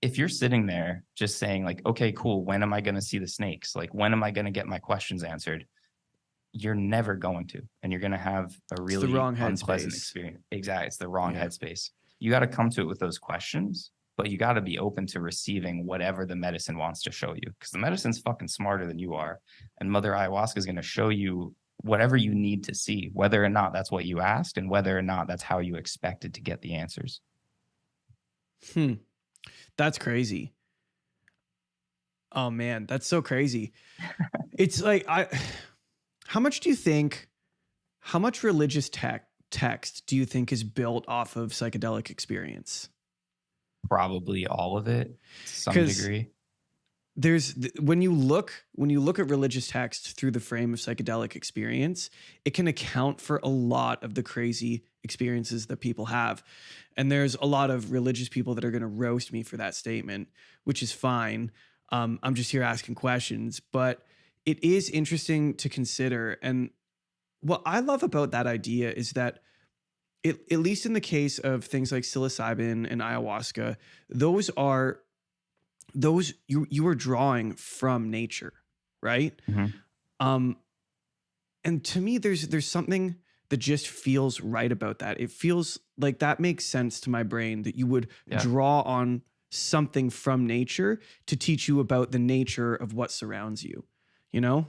If you're sitting there just saying like, okay, cool, when am I going to see the snakes? Like, when am I going to get my questions answered? You're never going to, and you're going to have a It's the really wrong unpleasant headspace. experience. Exactly. It's the wrong Yeah. headspace. You got to come to it with those questions, but you got to be open to receiving whatever the medicine wants to show you, because the medicine's fucking smarter than you are. And Mother Ayahuasca is going to show you whatever you need to see, whether or not that's what you asked and whether or not that's how you expected to get the answers. That's crazy. Oh man, that's so crazy. It's like how much religious text do you think is built off of psychedelic experience? Probably all of it to some 'Cause degree. when you look at religious text through the frame of psychedelic experience, it can account for a lot of the crazy experiences that people have. And there's a lot of religious people that are going to roast me for that statement, which is fine. I'm just here asking questions, but it is interesting to consider. And what I love about that idea is that at least in the case of things like psilocybin and ayahuasca, those you are drawing from nature, right? Mhm. And to me, there's something that just feels right about that. It feels like that makes sense to my brain that you would Yeah. draw on something from nature to teach you about the nature of what surrounds you, you know?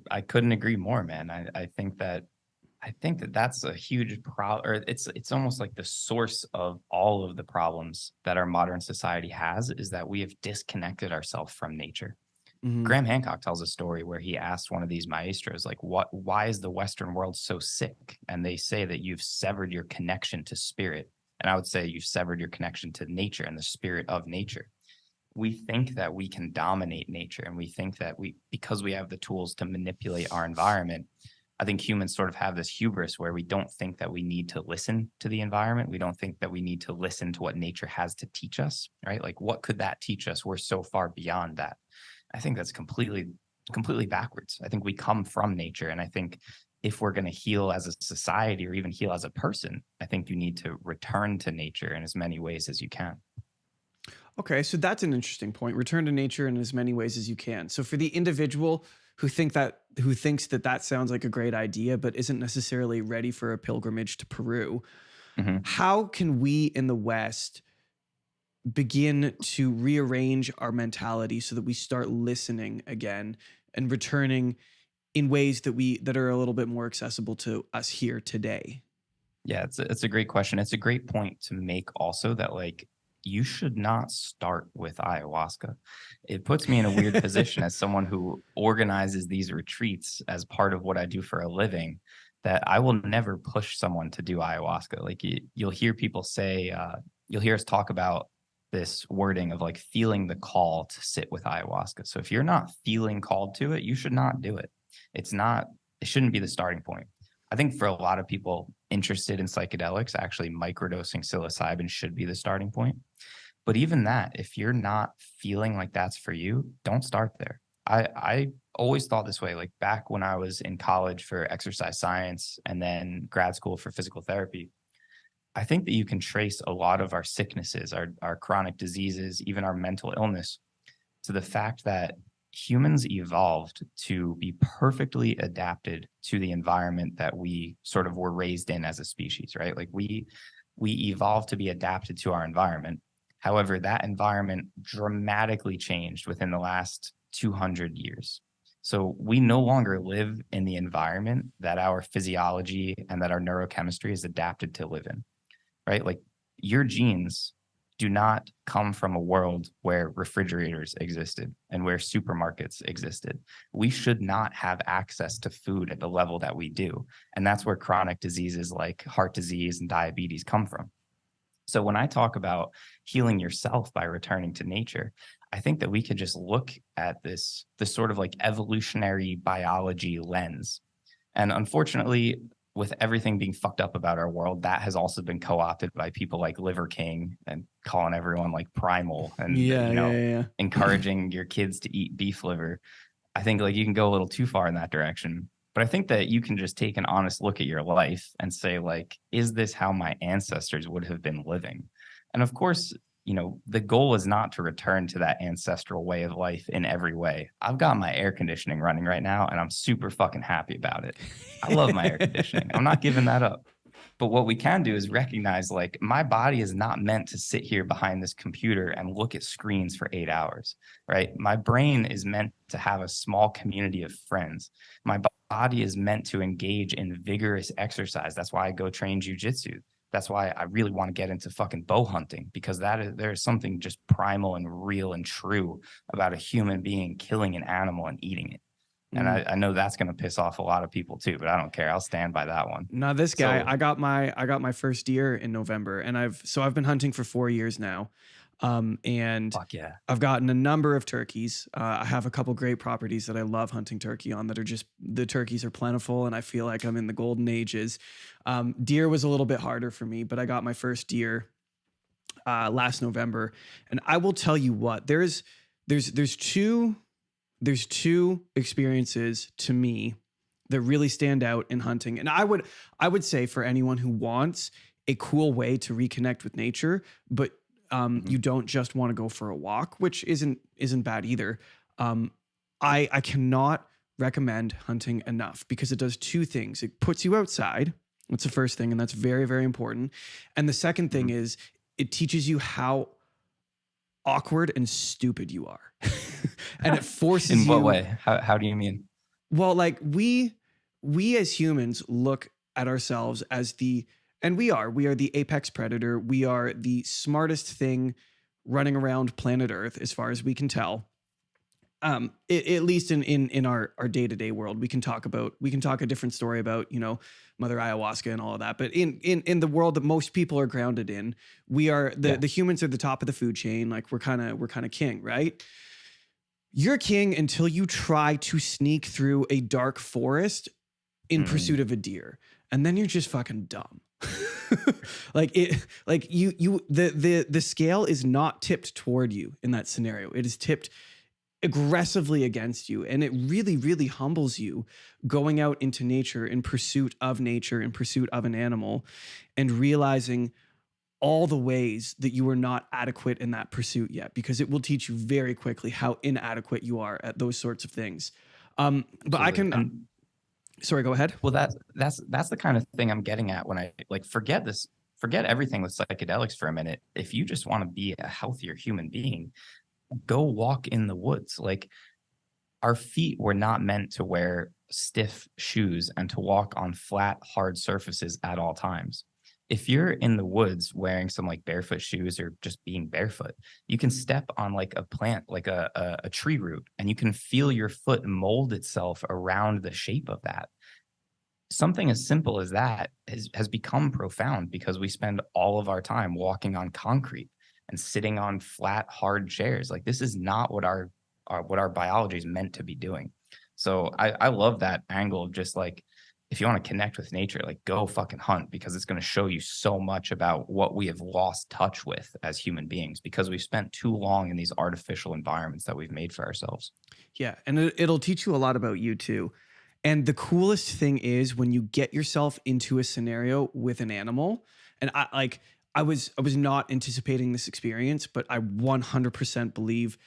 I couldn't agree more, man. I think that that's a huge problem, or it's almost like the source of all of the problems that our modern society has is that we have disconnected ourselves from nature. Mhm. Graham Hancock tells a story where he asked one of these maestros, like, why is the Western world so sick? And they say that you've severed your connection to spirit. And I would say you've severed your connection to nature and the spirit of nature. We think that we can dominate nature, and we think that because we have the tools to manipulate our environment. I think humans sort of have this hubris where we don't think that we need to listen to the environment. We don't think that we need to listen to what nature has to teach us, right? Like, what could that teach us? We're so far beyond that. I think that's completely backwards. I think we come from nature. And I think if we're going to heal as a society or even heal as a person, I think you need to return to nature in as many ways as you can. Okay, so that's an interesting point. Return to nature in as many ways as you can. So for the individual who thinks that sounds like a great idea but isn't necessarily ready for a pilgrimage to Peru, Mm-hmm. how can we in the West begin to rearrange our mentality so that we start listening again and returning in ways that are a little bit more accessible to us here today? Yeah, it's a great question. It's a great point to make also that like you should not start with ayahuasca. It puts me in a weird position as someone who organizes these retreats as part of what I do for a living, that I will never push someone to do ayahuasca. Like you'll hear people say, you'll hear us talk about this wording of like feeling the call to sit with ayahuasca. So if you're not feeling called to it, you should not do it. It shouldn't be the starting point. I think for a lot of people interested in psychedelics, actually microdosing psilocybin should be the starting point. But even that, if you're not feeling like that's for you, don't start there. I always thought this way, like back when I was in college for exercise science and then grad school for physical therapy. I think that you can trace a lot of our sicknesses, our chronic diseases, even our mental illness, to the fact that humans evolved to be perfectly adapted to the environment that we sort of were raised in as a species, right? Like we evolved to be adapted to our environment. However, that environment dramatically changed within the last 200 years. So we no longer live in the environment that our physiology and that our neurochemistry is adapted to live in, right? Like your genes do not come from a world where refrigerators existed and where supermarkets existed. We should not have access to food at the level that we do. And that's where chronic diseases like heart disease and diabetes come from. So when I talk about healing yourself by returning to nature, I think that we could just look at this sort of like evolutionary biology lens. And unfortunately, with everything being fucked up about our world, that has also been co-opted by people like Liver King and calling everyone like primal and encouraging your kids to eat beef liver. I think like you can go a little too far in that direction. But I think that you can just take an honest look at your life and say, like, is this how my ancestors would have been living? And of course, the goal is not to return to that ancestral way of life in every way. I've got my air conditioning running right now, and I'm super fucking happy about it. I love my air conditioning. I'm not giving that up. But what we can do is recognize, like, my body is not meant to sit here behind this computer and look at screens for 8 hours, right? My brain is meant to have a small community of friends. My body is meant to engage in vigorous exercise. That's why I go train jujitsu. That's why I really want to get into fucking bow hunting, because there's something just primal and real and true about a human being killing an animal and eating it. And I know that's going to piss off a lot of people too, but I don't care. I'll stand by that one. Now this guy, I got my first deer in November, and I've been hunting for 4 years now. And fuck yeah. I've gotten a number of turkeys. I have a couple great properties that I love hunting turkey on that are just, the turkeys are plentiful, and I feel like I'm in the golden ages. Deer was a little bit harder for me, but I got my first deer last November. And I will tell you what, there's two experiences to me that really stand out in hunting. And I would say for anyone who wants a cool way to reconnect with nature, but you don't just want to go for a walk, which isn't bad either. I cannot recommend hunting enough, because it does two things. It puts you outside. That's the first thing, and that's very, very important. And the second thing is it teaches you how awkward and stupid you are. And it forces you. In what way? How do you mean? Well, like we as humans look at ourselves as and we are the apex predator. We are the smartest thing running around planet Earth, as far as we can tell. At least in our day-to-day world, we can talk a different story about, Mother Ayahuasca and all of that. But in the world that most people are grounded in, we are the humans are the top of the food chain. Like we're kind of king, right? You're king until you try to sneak through a dark forest in pursuit of a deer. And then you're just fucking dumb. The scale is not tipped toward you in that scenario. It is tipped aggressively against you. And it really, really humbles you going out into nature, in pursuit of an animal, and realizing all the ways that you are not adequate in that pursuit yet, because it will teach you very quickly how inadequate you are at those sorts of things. But I can, sorry, go ahead. Well, that's the kind of thing I'm getting at when I forget everything with psychedelics for a minute. If you just want to be a healthier human being, go walk in the woods. Like, our feet were not meant to wear stiff shoes and to walk on flat, hard surfaces at all times. If you're in the woods wearing some like barefoot shoes or just being barefoot, you can step on like a plant, like a tree root, and you can feel your foot mold itself around the shape of that. Something as simple as that has become profound because we spend all of our time walking on concrete and sitting on flat, hard chairs. Like, this is not what our biology is meant to be doing. So I love that angle of just like, if you want to connect with nature, like, go fucking hunt, because it's going to show you so much about what we have lost touch with as human beings, because we've spent too long in these artificial environments that we've made for ourselves. Yeah. And it'll teach you a lot about you too. And the coolest thing is when you get yourself into a scenario with an animal, and I was not anticipating this experience, but I 100% believe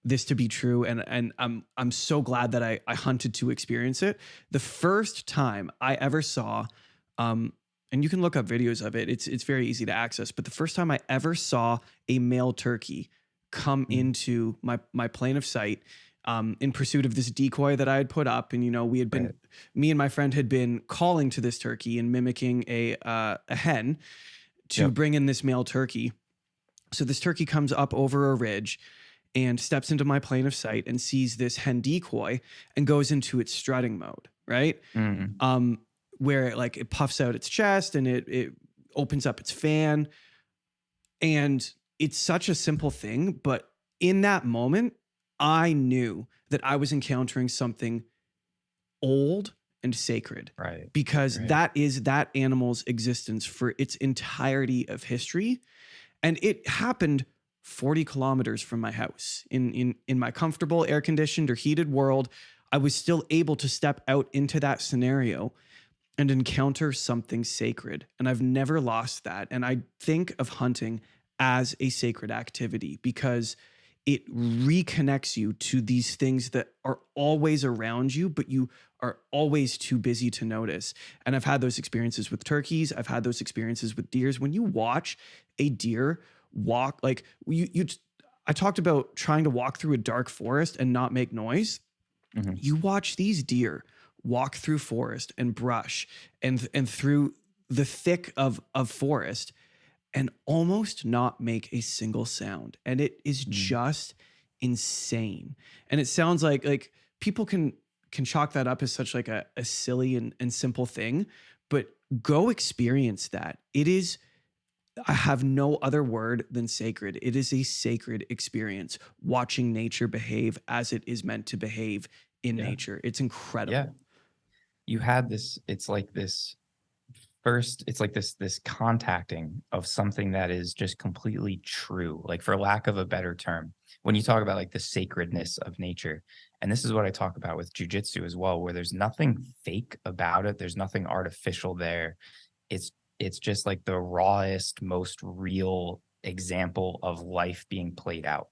this to be true, and I'm so glad that I hunted to experience it. The first time I ever saw and you can look up videos of it. It's very easy to access. But the first time I ever saw a male turkey come into my plane of sight, in pursuit of this decoy that I had put up, and we had been, me and my friend had been calling to this turkey and mimicking a hen to bring in this male turkey. So this turkey comes up over a ridge and steps into my plane of sight and sees this hen decoy and goes into its strutting mode, right? Where it puffs out its chest and it opens up its fan. And it's such a simple thing, but in that moment, I knew that I was encountering something old and sacred, Right. because that is that animal's existence for its entirety of history. And it happened 40 kilometers from my house in my comfortable air conditioned or heated world. I was still able to step out into that scenario and encounter something sacred. And I've never lost that. And I think of hunting as a sacred activity because it reconnects you to these things that are always around you, but you are always too busy to notice. And I've had those experiences with turkeys. I've had those experiences with deers. When you watch a deer walk, I talked about trying to walk through a dark forest and not make noise. You watch these deer walk through forest and brush and through the thick of forest and almost not make a single sound. And it is just insane. And it sounds like people can chalk that up as such like a silly and simple thing, but go experience that. It is, I have no other word than sacred. It is a sacred experience watching nature behave as it is meant to behave in nature. It's incredible. Yeah. You had this, it's like this contacting of something that is just completely true, like for lack of a better term. When you talk about like the sacredness of nature, and this is what I talk about with jujitsu as well, where there's nothing fake about it. There's nothing artificial there. It's just like the rawest, most real example of life being played out.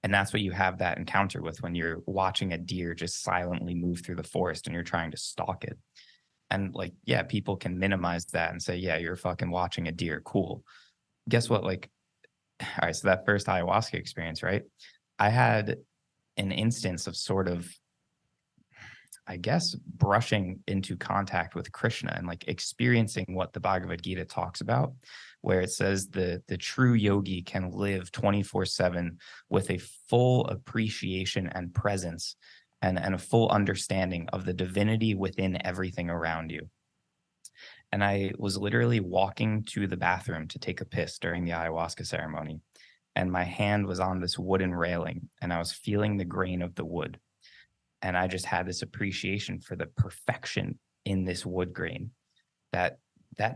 And that's what you have that encounter with when you're watching a deer just silently move through the forest and you're trying to stalk it. And people can minimize that and say, yeah, you're fucking watching a deer. Cool. Guess what? All right, so that first ayahuasca experience, right? I had an instance of sort of, I guess, brushing into contact with Krishna and experiencing what the Bhagavad Gita talks about, where it says the true yogi can live 24/7 with a full appreciation and presence and a full understanding of the divinity within everything around you. And I was literally walking to the bathroom to take a piss during the ayahuasca ceremony. And my hand was on this wooden railing and I was feeling the grain of the wood. And I just had this appreciation for the perfection in this wood grain, that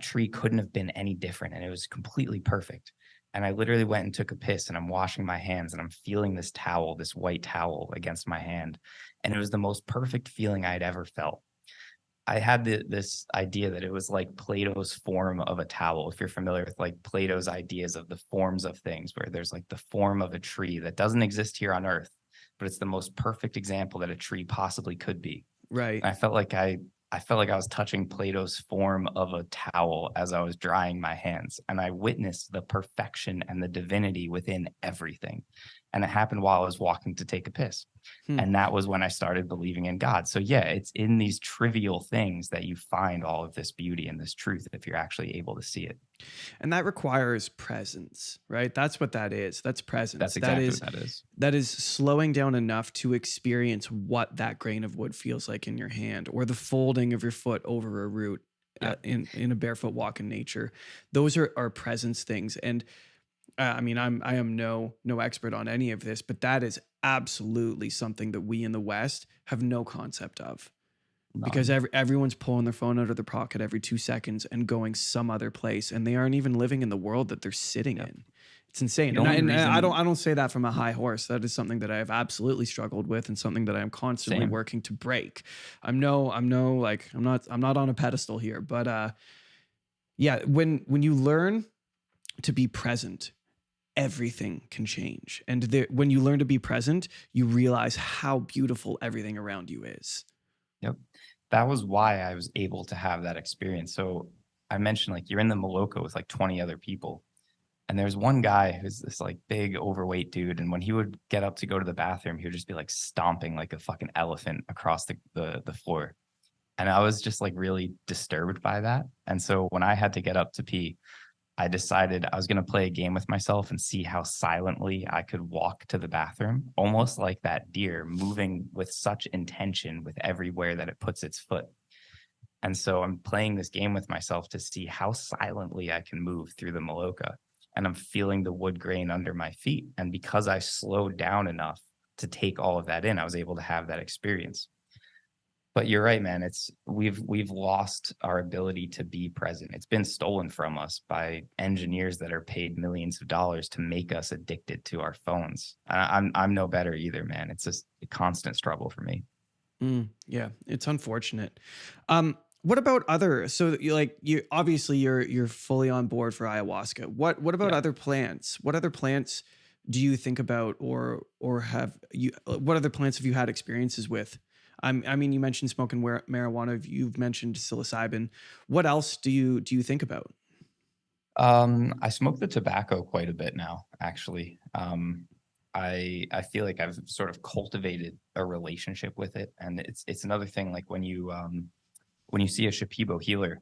tree couldn't have been any different. And it was completely perfect. And I literally went and took a piss and I'm washing my hands and I'm feeling this towel, this white towel against my hand. And it was the most perfect feeling I'd ever felt. I had this idea that it was like Plato's form of a towel. If you're familiar with Plato's ideas of the forms of things, where there's the form of a tree that doesn't exist here on Earth, but it's the most perfect example that a tree possibly could be. Right. And I felt like I was touching Plato's form of a towel as I was drying my hands. And I witnessed the perfection and the divinity within everything. And it happened while I was walking to take a piss. And that was when I started believing in God. So yeah, it's in these trivial things that you find all of this beauty and this truth if you're actually able to see it. And that requires presence, right? That's what that is. That's presence. That's exactly what that is. That is slowing down enough to experience what that grain of wood feels like in your hand, or the folding of your foot over a root in a barefoot walk in nature. Those are presence things. And I am no expert on any of this, but that is absolutely something that we in the West have no concept of. Because everyone's pulling their phone out of their pocket every 2 seconds and going some other place, and they aren't even living in the world that they're sitting in. It's insane. And I don't say that from a high horse. That is something that I have absolutely struggled with, and something that I am constantly working to break. I'm not on a pedestal here, but when you learn to be present, everything can change. And when you learn to be present, you realize how beautiful everything around you is. Yep. That was why I was able to have that experience. So I mentioned like you're in the Maloka with like 20 other people. And there's one guy who's this like big overweight dude. And when he would get up to go to the bathroom, he would just be like stomping like a fucking elephant across the floor. And I was just like really disturbed by that. And so when I had to get up to pee, I decided I was going to play a game with myself and see how silently I could walk to the bathroom, almost like that deer moving with such intention with everywhere that it puts its foot. And so I'm playing this game with myself to see how silently I can move through the Maloka. And I'm feeling the wood grain under my feet. And because I slowed down enough to take all of that in, I was able to have that experience. But you're right, man. We've lost our ability to be present. It's been stolen from us by engineers that are paid millions of dollars to make us addicted to our phones. I'm no better either, man. It's just a constant struggle for me. Yeah, it's unfortunate. What about other? So you obviously you're fully on board for ayahuasca. What about other plants? What other plants do you think about, or have you? What other plants have you had experiences with? I mean, you mentioned smoking marijuana. You've mentioned psilocybin. What else do you think about? I smoke the tobacco quite a bit now, actually. I feel like I've sort of cultivated a relationship with it, and it's another thing. Like when you see a Shipibo healer,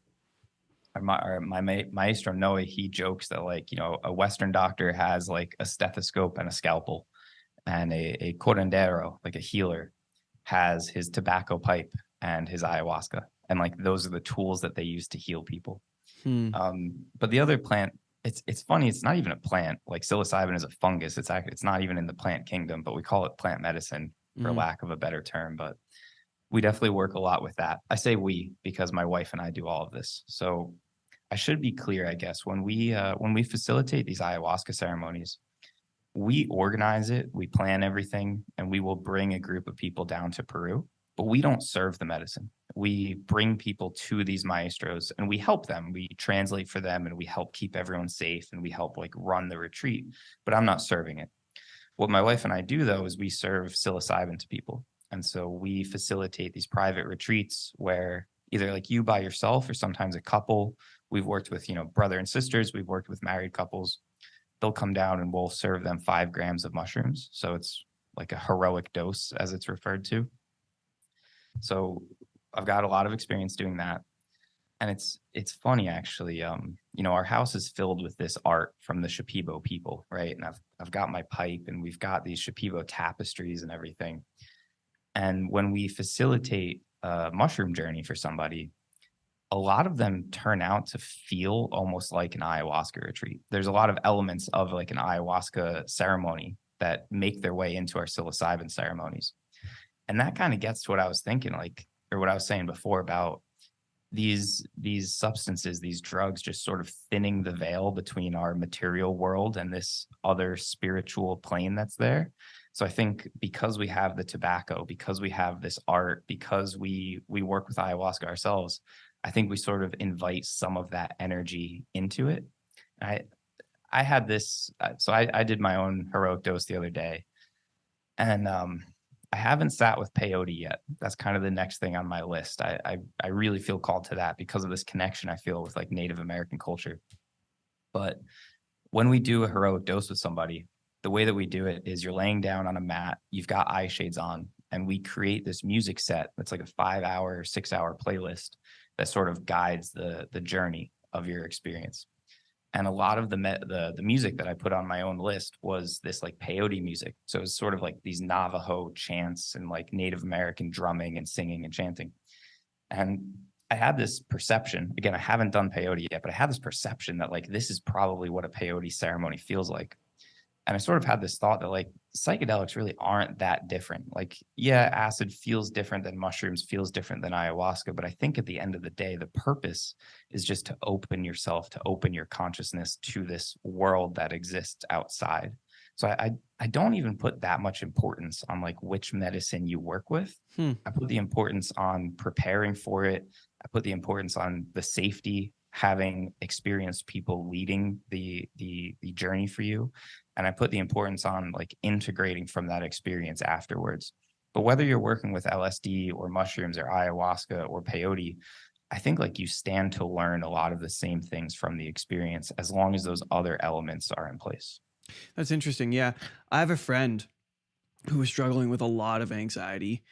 my maestro Noe, he jokes that like a Western doctor has like a stethoscope and a scalpel, and a curandero, like a healer, has his tobacco pipe and his ayahuasca, and like those are the tools that they use to heal people. But the other plant, it's funny. It's not even a plant. Like psilocybin is a fungus. It's not even in the plant kingdom, but we call it plant medicine for lack of a better term. But we definitely work a lot with that. I say we because my wife and I do all of this. So I should be clear, I guess, when we facilitate these ayahuasca ceremonies, we organize it, we plan everything, and we will bring a group of people down to Peru, but we don't serve the medicine. We bring people to these maestros and we help them. We translate for them and we help keep everyone safe and we help like run the retreat, but I'm not serving it. What my wife and I do though is we serve psilocybin to people. And so we facilitate these private retreats where either like you by yourself or sometimes a couple. We've worked with, brother and sisters. We've worked with married couples. They'll come down and we'll serve them 5 grams of mushrooms. So it's like a heroic dose, as it's referred to. So I've got a lot of experience doing that. And it's funny, actually. Our house is filled with this art from the Shipibo people, right? And I've got my pipe and we've got these Shipibo tapestries and everything. And when we facilitate a mushroom journey for somebody, a lot of them turn out to feel almost like an ayahuasca retreat. There's a lot of elements of like an ayahuasca ceremony that make their way into our psilocybin ceremonies. And that kind of gets to what I was thinking, like, or what I was saying before about these substances, these drugs just sort of thinning the veil between our material world and this other spiritual plane that's there. So I think because we have the tobacco, because we have this art, because we work with ayahuasca ourselves, I think we sort of invite some of that energy into it. I had this, so I did my own heroic dose the other day, and I haven't sat with peyote yet. That's kind of the next thing on my list. I really feel called to that because of this connection I feel with like Native American culture. But when we do a heroic dose with somebody, the way that we do it is you're laying down on a mat, you've got eye shades on, and we create this music set that's like a 5-hour, 6-hour playlist that sort of guides the journey of your experience. And a lot of the music that I put on my own list was this like peyote music. So it was sort of like these Navajo chants and like Native American drumming and singing and chanting. And I had this perception, again, I haven't done peyote yet, but I had this perception that like, this is probably what a peyote ceremony feels like. And I sort of had this thought that like psychedelics really aren't that different. Like, yeah, acid feels different than mushrooms, feels different than ayahuasca. But I think at the end of the day, the purpose is just to open yourself, to open your consciousness to this world that exists outside. So I don't even put that much importance on like which medicine you work with. I put the importance on preparing for it. I put the importance on the safety, having experienced people leading the journey for you. And I put the importance on like integrating from that experience afterwards. But whether you're working with LSD or mushrooms or ayahuasca or peyote, I think like you stand to learn a lot of the same things from the experience as long as those other elements are in place. That's interesting. Yeah. I have a friend who was struggling with a lot of anxiety,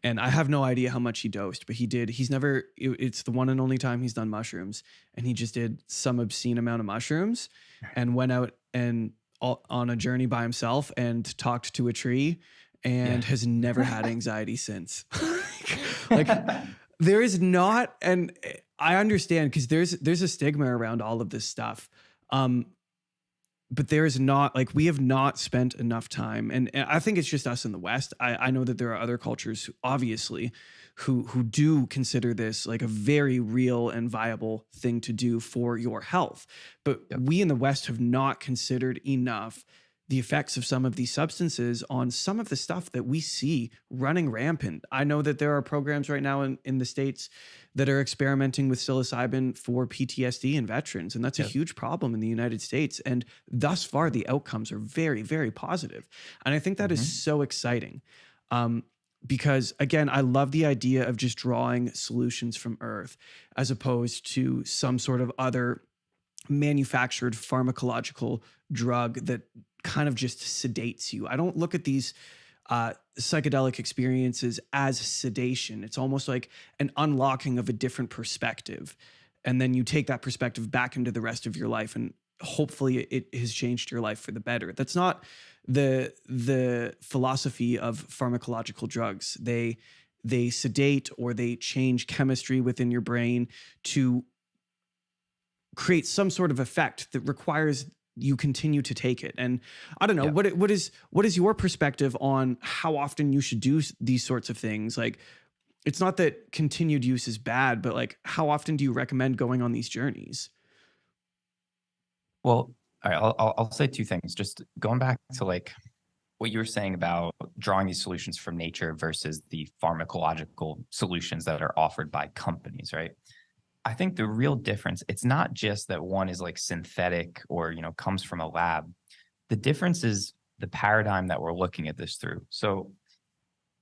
and I have no idea how much he dosed, but he did. He's never, it's the one and only time he's done mushrooms, and he just did some obscene amount of mushrooms and went out and on a journey by himself and talked to a tree Yeah. and has never had anxiety since. Like there is not, and I understand because there's a stigma around all of this stuff. Um, but there is not, like, we have not spent enough time, and I think it's just us in the West. I know that there are other cultures who, obviously, who do consider this like a very real and viable thing to do for your health, but Yep. we in the West have not considered enough the effects of some of these substances on some of the stuff that we see running rampant. I know that there are programs right now in the States that are experimenting with psilocybin for PTSD in veterans, and that's a Yep. huge problem in the United States. And thus far, the outcomes are very, very positive. And I think that is Mhm. so exciting. Because again, I love the idea of just drawing solutions from Earth as opposed to some sort of other manufactured pharmacological drug that kind of just sedates you. I don't look at these psychedelic experiences as sedation. It's almost like an unlocking of a different perspective. And then you take that perspective back into the rest of your life, and hopefully it has changed your life for the better. That's not the philosophy of pharmacological drugs. They sedate or they change chemistry within your brain to create some sort of effect that requires you continue to take it. And I don't know, Yep. what is your perspective on how often you should do these sorts of things? Like, it's not that continued use is bad, but like, how often do you recommend going on these journeys? Well, all right, I'll say two things. Just going back to like what you were saying about drawing these solutions from nature versus the pharmacological solutions that are offered by companies, right? I think the real difference, it's not just that one is like synthetic or, comes from a lab. The difference is the paradigm that we're looking at this through. So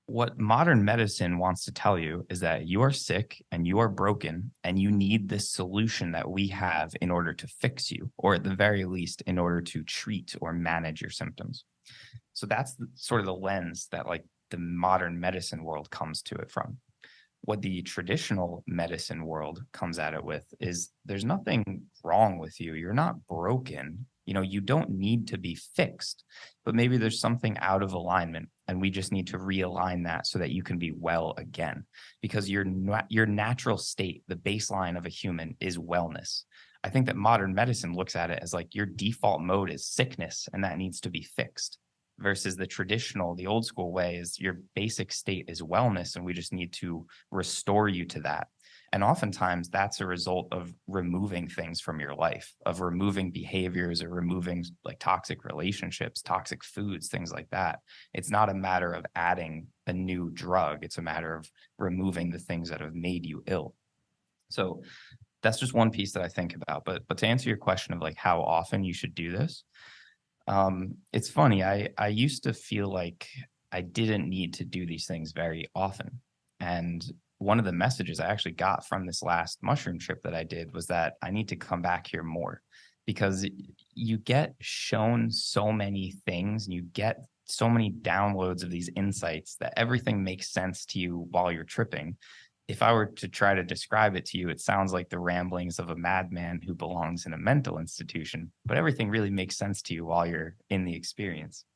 what modern medicine wants to tell you is that you are sick and you are broken and you need this solution that we have in order to fix you, or at the very least, in order to treat or manage your symptoms. So that's sort of the lens that like the modern medicine world comes to it from. What the traditional medicine world comes at it with is there's nothing wrong with you. You're not broken. You don't need to be fixed, but maybe there's something out of alignment and we just need to realign that so that you can be well again, because your natural state, the baseline of a human, is wellness. I think that modern medicine looks at it as like your default mode is sickness and that needs to be fixed, versus the old school way is your basic state is wellness and we just need to restore you to that. And oftentimes that's a result of removing things from your life, of removing behaviors or removing like toxic relationships, toxic foods, things like that. It's not a matter of adding a new drug. It's a matter of removing the things that have made you ill. So that's just one piece that I think about. But to answer your question of like how often you should do this, it's funny. I used to feel like I didn't need to do these things very often. And one of the messages I actually got from this last mushroom trip that I did was that I need to come back here more, because you get shown so many things and you get so many downloads of these insights that everything makes sense to you while you're tripping. If I were to try to describe it to you, it sounds like the ramblings of a madman who belongs in a mental institution, but everything really makes sense to you while you're in the experience.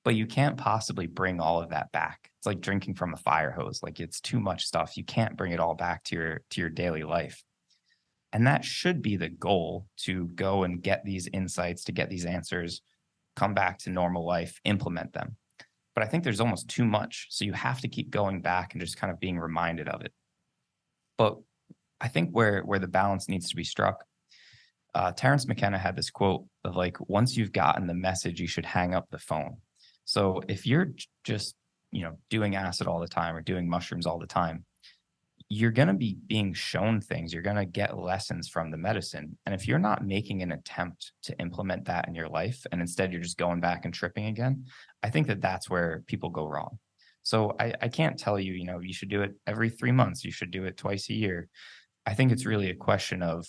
But you can't possibly bring all of that back. It's like drinking from a fire hose. Like, it's too much stuff. You can't bring it all back to your daily life. And that should be the goal, to go and get these insights, to get these answers, come back to normal life, implement them. But I think there's almost too much. So you have to keep going back and just kind of being reminded of it. But I think where the balance needs to be struck, Terrence McKenna had this quote of like, once you've gotten the message, you should hang up the phone. So if you're just, doing acid all the time or doing mushrooms all the time, you're going to be being shown things. You're going to get lessons from the medicine. And if you're not making an attempt to implement that in your life, and instead you're just going back and tripping again, I think that that's where people go wrong. So I can't tell you, you should do it every 3 months. You should do it twice a year. I think it's really a question of,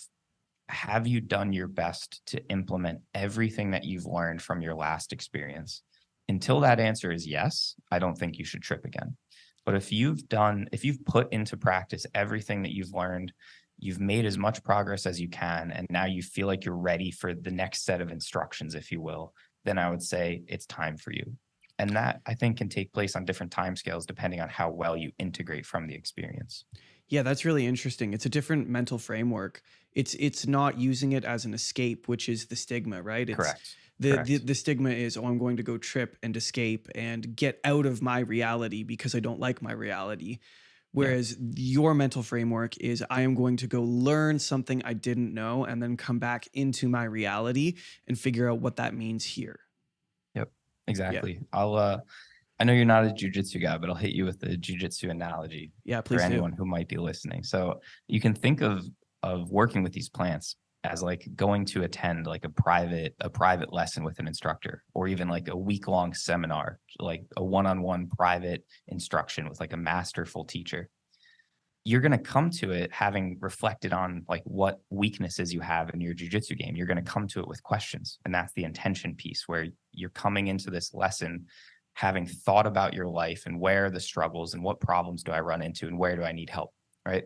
have you done your best to implement everything that you've learned from your last experience? Until that answer is yes, I don't think you should trip again. But if you've put into practice everything that you've learned, you've made as much progress as you can, and now you feel like you're ready for the next set of instructions, if you will, then I would say it's time for you. And that, I think, can take place on different timescales depending on how well you integrate from the experience. Yeah, that's really interesting. It's a different mental framework. It's not using it as an escape, which is the stigma, right? Correct. The stigma is, oh, I'm going to go trip and escape and get out of my reality because I don't like my reality. Whereas your mental framework is, I am going to go learn something I didn't know and then come back into my reality and figure out what that means here. Yep, exactly. Yeah. I know you're not a jujitsu guy, but I'll hit you with the jujitsu analogy. Yeah, please for do. anyone who might be listening. So you can think of working with these plants as like going to attend like a private lesson with an instructor, or even like a week-long seminar, like a one-on-one private instruction with like a masterful teacher. You're going to come to it having reflected on like what weaknesses you have in your jiu-jitsu game. You're going to come to it with questions. And that's the intention piece, where you're coming into this lesson having thought about your life and where are the struggles and what problems do I run into and where do I need help, right?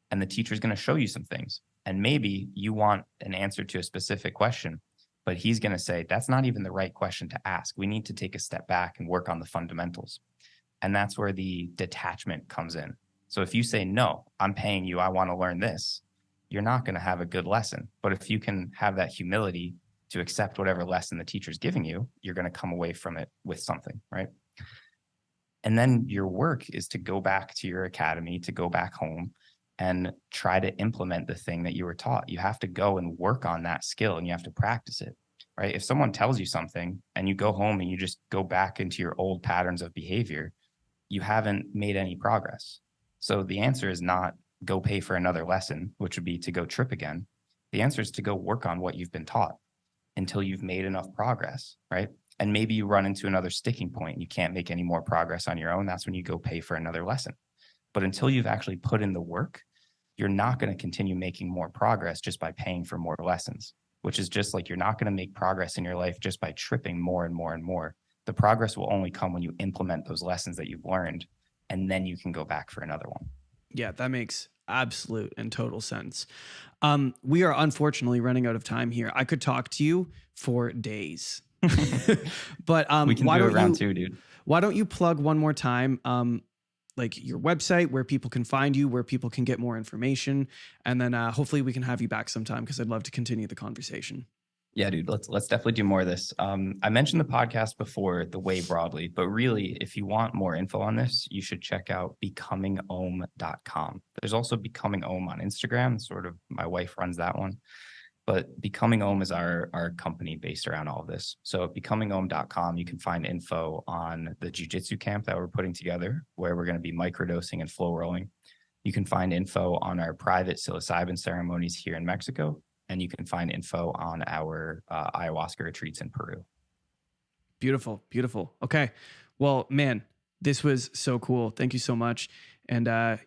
And the teacher's going to show you some things. And maybe you want an answer to a specific question, but he's going to say, that's not even the right question to ask. We need to take a step back and work on the fundamentals. And that's where the detachment comes in. So if you say, no, I'm paying you, I want to learn this, you're not going to have a good lesson. But if you can have that humility to accept whatever lesson the teacher's giving you, you're going to come away from it with something, right? And then your work is to go back to your academy, to go back home and try to implement the thing that you were taught. You have to go and work on that skill and you have to practice it, right? If someone tells you something and you go home and you just go back into your old patterns of behavior, you haven't made any progress. So the answer is not go pay for another lesson, which would be to go trip again. The answer is to go work on what you've been taught until you've made enough progress, right? And maybe you run into another sticking point and you can't make any more progress on your own. That's when you go pay for another lesson. But until you've actually put in the work, you're not going to continue making more progress just by paying for more lessons, which is just like you're not going to make progress in your life just by tripping more and more and more. The progress will only come when you implement those lessons that you've learned, and then you can go back for another one. Yeah, that makes absolute and total sense. We are unfortunately running out of time here. I could talk to you for days. But we can do it round two, dude. Why don't you plug one more time, like your website, where people can find you, where people can get more information, and then hopefully we can have you back sometime because I'd love to continue the conversation. Yeah, dude, let's definitely do more of this. I mentioned the podcast before, the way broadly, but really, if you want more info on this, you should check out becomingohm.com. There's also Becoming Ohm on Instagram. Sort of my wife runs that one. But Becoming Ohm is our company based around all of this. So at becomingohm.com, you can find info on the jiu-jitsu camp that we're putting together, where we're going to be microdosing and flow rolling. You can find info on our private psilocybin ceremonies here in Mexico. And you can find info on our ayahuasca retreats in Peru. Beautiful, beautiful. Okay. Well, man, this was so cool. Thank you so much. And I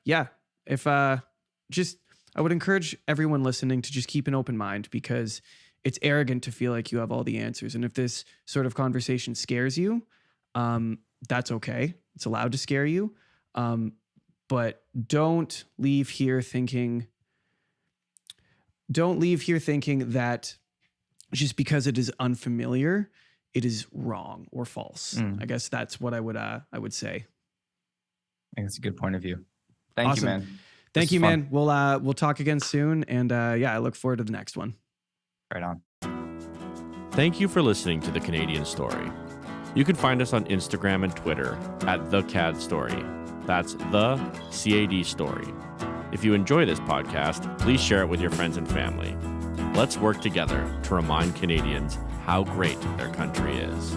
would encourage everyone listening to just keep an open mind, because it's arrogant to feel like you have all the answers. And if this sort of conversation scares you, that's okay. It's allowed to scare you. But don't leave here thinking that just because it is unfamiliar, it is wrong or false. I guess that's what I would say. I think that's a good point of view. Thank you, man. Thank you, man. We'll talk again soon. And I look forward to the next one. Right on. Thank you for listening to The Canadian Story. You can find us on Instagram and Twitter at The CAD Story. That's the CAD Story. If you enjoy this podcast, please share it with your friends and family. Let's work together to remind Canadians how great their country is.